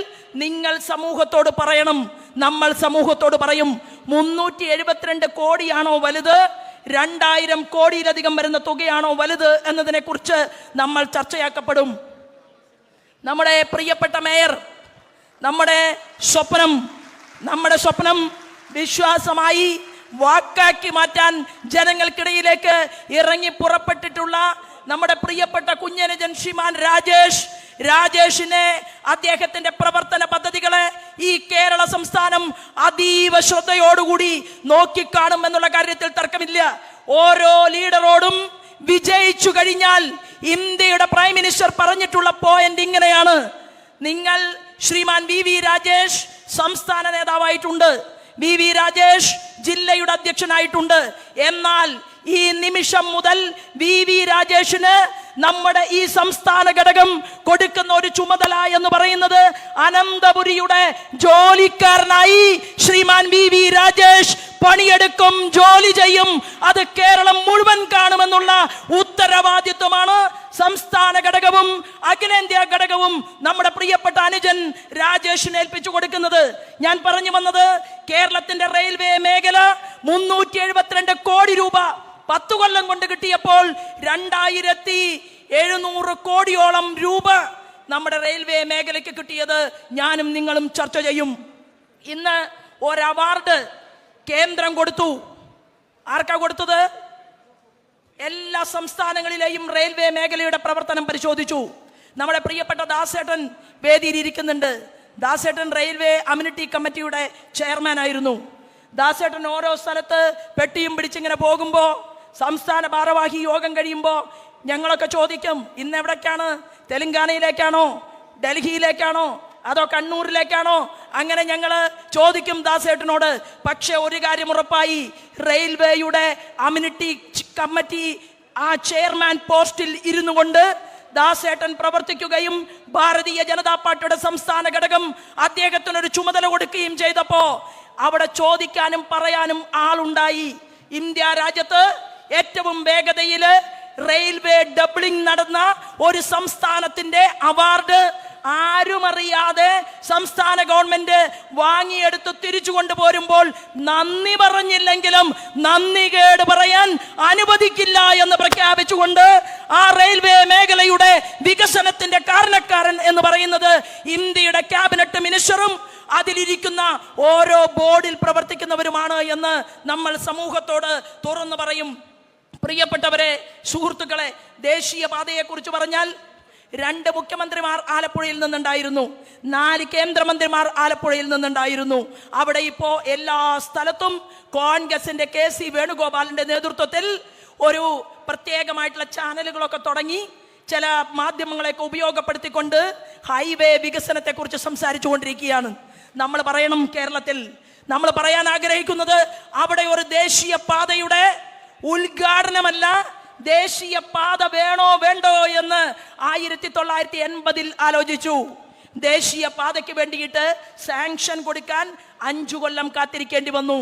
നിങ്ങൾ സമൂഹത്തോട് പറയണം. നമ്മൾ സമൂഹത്തോട് പറയും, 372 കോടിയാണോ വലുത്, 2000 കോടിയിലധികം വരുന്ന തുകയാണോ വലുത് എന്നതിനെ കുറിച്ച് നമ്മൾ ചർച്ചയാക്കപ്പെടും. നമ്മുടെ പ്രിയപ്പെട്ട മേയർ നമ്മുടെ സ്വപ്നം വിശ്വാസമായി വാക്കാക്കി മാറ്റാൻ ജനങ്ങൾക്കിടയിലേക്ക് ഇറങ്ങി പുറപ്പെട്ടിട്ടുള്ള നമ്മുടെ പ്രിയപ്പെട്ട കുഞ്ഞനുജൻ ശ്രീമാൻ രാജേഷിനെ അദ്ദേഹത്തിന്റെ പ്രവർത്തന പദ്ധതികളെ ഈ കേരള സംസ്ഥാനം അതീവ ശ്രദ്ധയോടുകൂടി നോക്കിക്കാണുമെന്നുള്ള കാര്യത്തിൽ തർക്കമില്ല. ഓരോ ലീഡറോടും വിജയിച്ചു കഴിഞ്ഞാൽ ഇന്ത്യയുടെ പ്രൈം മിനിസ്റ്റർ പറഞ്ഞിട്ടുള്ള പോയിന്റ് ഇങ്ങനെയാണ്: നിങ്ങൾ ശ്രീമാൻ VV രാജേഷ് സംസ്ഥാന നേതാവായിട്ടുണ്ട്, VV രാജേഷ് ജില്ലയുടെ അധ്യക്ഷനായിട്ടുണ്ട്. എന്നാൽ ഈ നിമിഷം മുതൽ VV രാജേഷിന് നമ്മുടെ ഈ സംസ്ഥാന ഘടകം കൊടുക്കുന്ന ഒരു ചുമതല എന്ന് പറയുന്നത് അനന്തപുരിയുടെ ജോലിക്കാരനായി ശ്രീമാൻ VV രാജേഷ് പണിയെടുക്കും, ജോലി ചെയ്യും. അത് കേരളം മുഴുവൻ കാണുമെന്നുള്ള ഉത്തരവാദിത്വമാണ് സംസ്ഥാന ഘടകവും അഖിലേന്ത്യാ ഘടകവും നമ്മുടെ പ്രിയപ്പെട്ട അനുജൻ രാജേഷിനെ ഏൽപ്പിച്ചു കൊടുക്കുന്നത്. ഞാൻ പറഞ്ഞു വന്നത്, കേരളത്തിന്റെ റെയിൽവേ മേഖല 372 കോടി രൂപ 10 കൊല്ലം കൊണ്ട് കിട്ടിയപ്പോൾ 2700 കോടിയോളം രൂപ നമ്മുടെ റെയിൽവേ മേഖലയ്ക്ക് കിട്ടിയത് ഞാനും നിങ്ങളും ചർച്ച ചെയ്യും. ഇന്ന് ഒരു അവാർഡ് കേന്ദ്രം കൊടുത്തു. ആർക്കാ കൊടുത്തത്? എല്ലാ സംസ്ഥാനങ്ങളിലെയും റെയിൽവേ മേഖലയുടെ പ്രവർത്തനം പരിശോധിച്ചു. നമ്മുടെ പ്രിയപ്പെട്ട ദാസേട്ടൻ വേദിയിൽ ഇരിക്കുന്നുണ്ട്. ദാസേട്ടൻ റെയിൽവേ അമ്യൂണിറ്റി കമ്മിറ്റിയുടെ ചെയർമാൻ ആയിരുന്നു. ദാസേട്ടൻ ഓരോ സ്ഥലത്ത് പെട്ടിയും പിടിച്ചിങ്ങനെ പോകുമ്പോൾ, സംസ്ഥാന ഭാരവാഹി യോഗം കഴിയുമ്പോൾ ഞങ്ങളൊക്കെ ചോദിക്കും, ഇന്ന് എവിടേക്കാണ്? തെലങ്കാനയിലേക്കാണോ, ഡൽഹിയിലേക്കാണോ, അതോ കണ്ണൂരിലേക്കാണോ? അങ്ങനെ ഞങ്ങൾ ചോദിക്കും ദാസേട്ടനോട്. പക്ഷെ ഒരു കാര്യം ഉറപ്പായി, റെയിൽവേയുടെ അമ്യൂണിറ്റി കമ്മിറ്റി ആ ചെയർമാൻ പോസ്റ്റിൽ ഇരുന്നു കൊണ്ട് ദാസേട്ടൻ പ്രവർത്തിക്കുകയും ഭാരതീയ ജനതാ പാർട്ടിയുടെ സംസ്ഥാന ഘടകം അദ്ദേഹത്തിനൊരു ചുമതല കൊടുക്കുകയും ചെയ്തപ്പോ അവിടെ ചോദിക്കാനും പറയാനും ആളുണ്ടായി. ഇന്ത്യ രാജ്യത്ത് ഏറ്റവും വേഗതയിൽ റെയിൽവേ ഡബിളിംഗ് നടന്ന ഒരു സംസ്ഥാനത്തിന്റെ അവാർഡ് ആരുമറിയാതെ സംസ്ഥാന ഗവൺമെന്റ് വാങ്ങിയെടുത്ത് തിരിച്ചു കൊണ്ടുപോരുമ്പോൾ നന്ദി പറഞ്ഞില്ലെങ്കിലും നന്ദികേട് പറയാൻ അനുവദിക്കില്ല എന്ന് പ്രഖ്യാപിച്ചുകൊണ്ട് ആ റെയിൽവേ മേഖലയുടെ വികസനത്തിന്റെ കാരണക്കാരൻ എന്ന് പറയുന്നത് ഇന്ത്യയുടെ ക്യാബിനറ്റ് മിനിസ്റ്ററും അതിലിരിക്കുന്ന ഓരോ ബോർഡിൽ പ്രവർത്തിക്കുന്നവരുമാണ് എന്ന് നമ്മൾ സമൂഹത്തോട് തുറന്നു പറയും. പ്രിയപ്പെട്ടവരെ, സുഹൃത്തുക്കളെ, ദേശീയപാതയെ കുറിച്ച് പറഞ്ഞാൽ 2 മുഖ്യമന്ത്രിമാർ ആലപ്പുഴയിൽ നിന്നുണ്ടായിരുന്നു, 4 കേന്ദ്രമന്ത്രിമാർ ആലപ്പുഴയിൽ നിന്നുണ്ടായിരുന്നു. അവിടെ ഇപ്പോ എല്ലാ സ്ഥലത്തും കോൺഗ്രസിന്റെ KC വേണുഗോപാലിന്റെ നേതൃത്വത്തിൽ ഒരു പ്രത്യേകമായിട്ടുള്ള ചാനലുകളൊക്കെ തുടങ്ങി ചില മാധ്യമങ്ങളെയൊക്കെ ഉപയോഗപ്പെടുത്തിക്കൊണ്ട് ഹൈവേ വികസനത്തെ കുറിച്ച് സംസാരിച്ചു കൊണ്ടിരിക്കുകയാണ്. നമ്മൾ പറയണം, കേരളത്തിൽ നമ്മൾ പറയാൻ ആഗ്രഹിക്കുന്നത് അവിടെ ഒരു ദേശീയ പാതയുടെ ഉദ്ഘാടനമല്ല, ദേശീയ പാത വേണോ വേണ്ടോ എന്ന് 1980 ആലോചിച്ചു. ദേശീയ പാതയ്ക്ക് വേണ്ടിയിട്ട് സാങ്ഷൻ കൊടുക്കാൻ 5 കൊല്ലം കാത്തിരിക്കേണ്ടി വന്നു.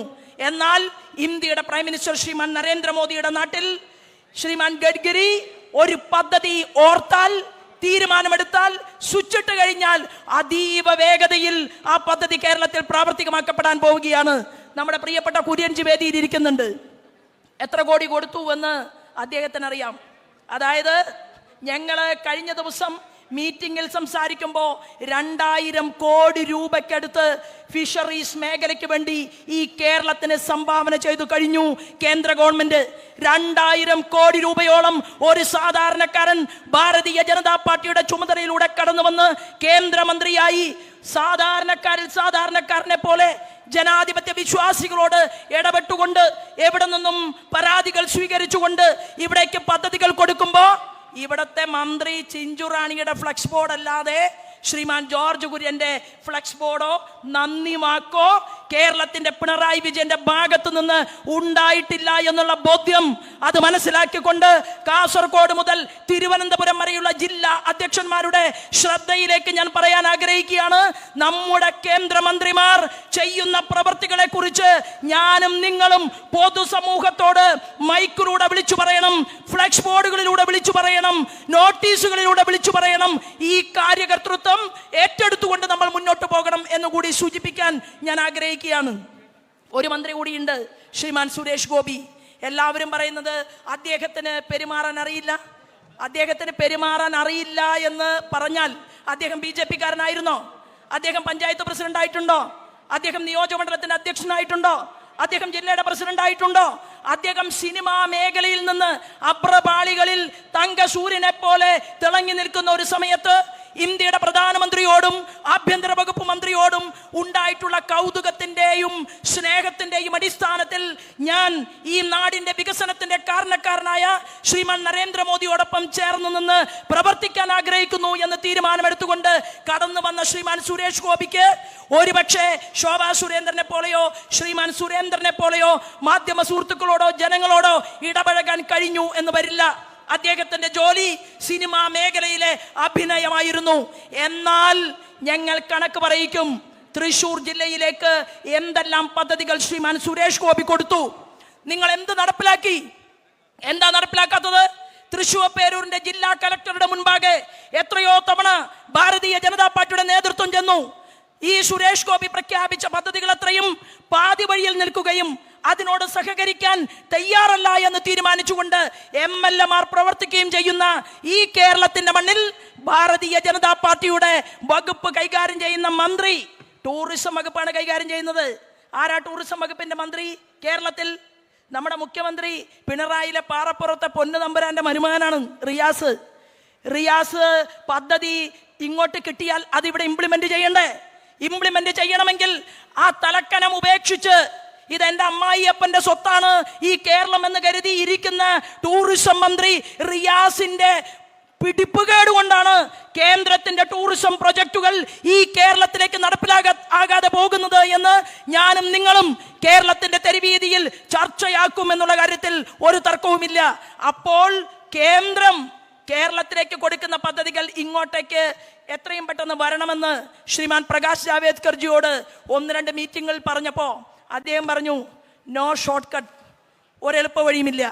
എന്നാൽ ഇന്ത്യയുടെ പ്രൈം മിനിസ്റ്റർ ശ്രീമാൻ നരേന്ദ്രമോദിയുടെ നാട്ടിൽ ശ്രീമാൻ ഗഡ്കരി ഒരു പദ്ധതി ഓർത്താൽ തീരുമാനമെടുത്താൽ സ്വിച്ചിട്ട് കഴിഞ്ഞാൽ അതീവ വേഗതയിൽ ആ പദ്ധതി കേരളത്തിൽ പ്രാവർത്തികമാക്കപ്പെടാൻ പോവുകയാണ്. നമ്മുടെ പ്രിയപ്പെട്ട കുര്യൻജി വേദിയിൽ ഇരിക്കുന്നുണ്ട്. എത്ര കോടി കൊടുത്തു എന്ന് അദ്ദേഹത്തിന് അറിയാം. അതായത് ഞങ്ങള് കഴിഞ്ഞ ദിവസം മീറ്റിംഗിൽ സംസാരിക്കുമ്പോൾ 2000 കോടി രൂപയ്ക്കടുത്ത് ഫിഷറീസ് മേഖലയ്ക്ക് വേണ്ടി ഈ കേരളത്തിന് സംഭാവന ചെയ്തു കഴിഞ്ഞു കേന്ദ്ര ഗവൺമെന്റ്. 2000 കോടി രൂപയോളം ഒരു സാധാരണക്കാരൻ ഭാരതീയ ജനതാ പാർട്ടിയുടെ ചുമതലയിലൂടെ കടന്നു വന്ന് കേന്ദ്രമന്ത്രിയായി സാധാരണക്കാരിൽ സാധാരണക്കാരനെ പോലെ ജനാധിപത്യ വിശ്വാസികളോട് ഇടപെട്ടുകൊണ്ട് എവിടെ നിന്നും പരാതികൾ സ്വീകരിച്ചുകൊണ്ട് ഇവിടേക്ക് പദ്ധതികൾ കൊടുക്കുമ്പോൾ ഇവിടത്തെ മന്ത്രി ചിഞ്ചുറാണിയുടെ ഫ്ലക്സ് ബോർഡ് അല്ലാതെ ശ്രീമാൻ ജോർജ് കുര്യന്റെ ഫ്ലക്സ് ബോർഡോ നന്ദി വാക്കോ കേരളത്തിന്റെ പിണറായി വിജയന്റെ ഭാഗത്തു നിന്ന് ഉണ്ടായിട്ടില്ല എന്നുള്ള ബോധ്യം അത് മനസ്സിലാക്കിക്കൊണ്ട് കാസർഗോഡ് മുതൽ തിരുവനന്തപുരം വരെയുള്ള ജില്ലാ അധ്യക്ഷന്മാരുടെ ശ്രദ്ധയിലേക്ക് ഞാൻ പറയാൻ ആഗ്രഹിക്കുകയാണ്. നമ്മുടെ കേന്ദ്രമന്ത്രിമാർ ചെയ്യുന്ന പ്രവൃത്തികളെ കുറിച്ച് ഞാനും നിങ്ങളും പൊതുസമൂഹത്തോട് മൈക്കിലൂടെ വിളിച്ചു പറയണം, ഫ്ലക്സ് ബോർഡുകളിലൂടെ വിളിച്ചു പറയണം, നോട്ടീസുകളിലൂടെ വിളിച്ചു പറയണം. ഈ കാര്യകർതൃത്വം ഏറ്റെടുത്തുകൊണ്ട് നമ്മൾ മുന്നോട്ട് പോകണം എന്നുകൂടി സൂചിപ്പിക്കാൻ ഞാൻ ആഗ്രഹിക്കുകയാണ്. ഒരു മന്ത്രി കൂടിയുണ്ട്, ശ്രീമാൻ സുരേഷ് ഗോപി. എല്ലാവരും പറയുന്നത് അദ്ദേഹത്തിന് പെരുമാറാൻ അറിയില്ല. അദ്ദേഹത്തിന് പെരുമാറാൻ അറിയില്ല എന്ന് പറഞ്ഞാൽ അദ്ദേഹം BJP കാരനായിരുന്നോ? അദ്ദേഹം പഞ്ചായത്ത് പ്രസിഡന്റ് ആയിട്ടുണ്ടോ? അദ്ദേഹം നിയോജകമണ്ഡലത്തിന്റെ അധ്യക്ഷനായിട്ടുണ്ടോ? അദ്ദേഹം ജില്ലയുടെ പ്രസിഡന്റ് ആയിട്ടുണ്ടോ? അദ്ദേഹം സിനിമാ മേഖലയിൽ നിന്ന് അപ്രപാളികളിൽ തങ്കസൂര്യനെ പോലെ തിളങ്ങി നിൽക്കുന്ന ഒരു സമയത്ത് ഇന്ത്യയുടെ പ്രധാനമന്ത്രിയോടും ആഭ്യന്തര വകുപ്പ് മന്ത്രിയോടും ഉണ്ടായിട്ടുള്ള കൗതുകത്തിന്റെയും സ്നേഹത്തിന്റെയും അടിസ്ഥാനത്തിൽ ഞാൻ ഈ നാടിന്റെ വികസനത്തിന്റെ കാരണക്കാരനായ ശ്രീമാൻ നരേന്ദ്രമോദിയോടൊപ്പം ചേർന്ന് നിന്ന് പ്രവർത്തിക്കാൻ ആഗ്രഹിക്കുന്നു എന്ന് തീരുമാനമെടുത്തുകൊണ്ട് കടന്നു വന്ന ശ്രീമാൻ സുരേഷ് ഗോപിക്ക് ഒരുപക്ഷെ ശോഭാ സുരേന്ദ്രനെ പോലെയോ ശ്രീമാൻ സുരേന്ദ്രനെ പോലെയോ മാധ്യമ സുഹൃത്തുക്കളോടോ ജനങ്ങളോടോ ഇടപഴകാൻ കഴിഞ്ഞു എന്ന് വരില്ല. അദ്ദേഹത്തിന്റെ ജോലി സിനിമാ മേഖലയിലെ അഭിനയമായിരുന്നു. എന്നാൽ ഞങ്ങൾ കണക്ക് പറയിക്കും, തൃശൂർ ജില്ലയിലേക്ക് എന്തെല്ലാം പദ്ധതികൾ ശ്രീമാൻ സുരേഷ് ഗോപി കൊടുത്തു, നിങ്ങൾ എന്ത് നടപ്പിലാക്കി, എന്താ നടപ്പിലാക്കാത്തത്? തൃശൂർ പേരൂരിന്റെ ജില്ലാ കലക്ടറുടെ മുൻപാകെ എത്രയോ തവണ ഭാരതീയ ജനതാ പാർട്ടിയുടെ നേതൃത്വം ചെന്നു. ഈ സുരേഷ് ഗോപി പ്രഖ്യാപിച്ച പദ്ധതികൾ അത്രയും പാതി വഴിയിൽ നിൽക്കുകയും അതിനോട് സഹകരിക്കാൻ തയ്യാറല്ല എന്ന് തീരുമാനിച്ചുകൊണ്ട് MLA-മാർ പ്രവർത്തിക്കുകയും ചെയ്യുന്ന ഈ കേരളത്തിന്റെ മണ്ണിൽ ഭാരതീയ ജനതാ പാർട്ടിയുടെ വകുപ്പ് കൈകാര്യം ചെയ്യുന്ന മന്ത്രി ടൂറിസം വകുപ്പാണ് കൈകാര്യം ചെയ്യുന്നത്. ആരാ ടൂറിസം വകുപ്പിന്റെ മന്ത്രി കേരളത്തിൽ? നമ്മുടെ മുഖ്യമന്ത്രി പിണറായിയിലെ പാറപ്പുറത്തെ പൊന്നു തമ്പുരാന്റെ മരുമകനാണ് റിയാസ്. റിയാസ് പദ്ധതി ഇങ്ങോട്ട് കിട്ടിയാൽ അതിവിടെ ഇംപ്ലിമെന്റ് ചെയ്യണ്ടേ? ഇംപ്ലിമെന്റ് ചെയ്യണമെങ്കിൽ ആ തലക്കനം ഉപേക്ഷിച്ച് ഇതെന്റെ അമ്മായിയപ്പന്റെ സ്വത്താണ് ഈ കേരളം എന്ന് കരുതി ഇരിക്കുന്ന ടൂറിസം മന്ത്രി റിയാസിന്റെ പിടിപ്പുകേട് കൊണ്ടാണ് കേന്ദ്രത്തിന്റെ ടൂറിസം പ്രൊജക്ടുകൾ ഈ കേരളത്തിലേക്ക് നടപ്പിലാകാതെ പോകുന്നത് എന്ന് ഞാനും നിങ്ങളും കേരളത്തിന്റെ തെരുവീതിയിൽ ചർച്ചയാക്കും എന്നുള്ള കാര്യത്തിൽ ഒരു തർക്കവുമില്ല. അപ്പോൾ കേന്ദ്രം കേരളത്തിലേക്ക് കൊടുക്കുന്ന പദ്ധതികൾ ഇങ്ങോട്ടേക്ക് എത്രയും പെട്ടെന്ന് വരണമെന്ന് ശ്രീമാൻ പ്രകാശ് ജാവേദ്കർജിയോട് 1-2 മീറ്റിങ്ങുകൾ പറഞ്ഞപ്പോൾ അദ്ദേഹം പറഞ്ഞു, നോ ഷോർട്ട് കട്ട്, ഒരെളുപ്പ വഴിയുമില്ല.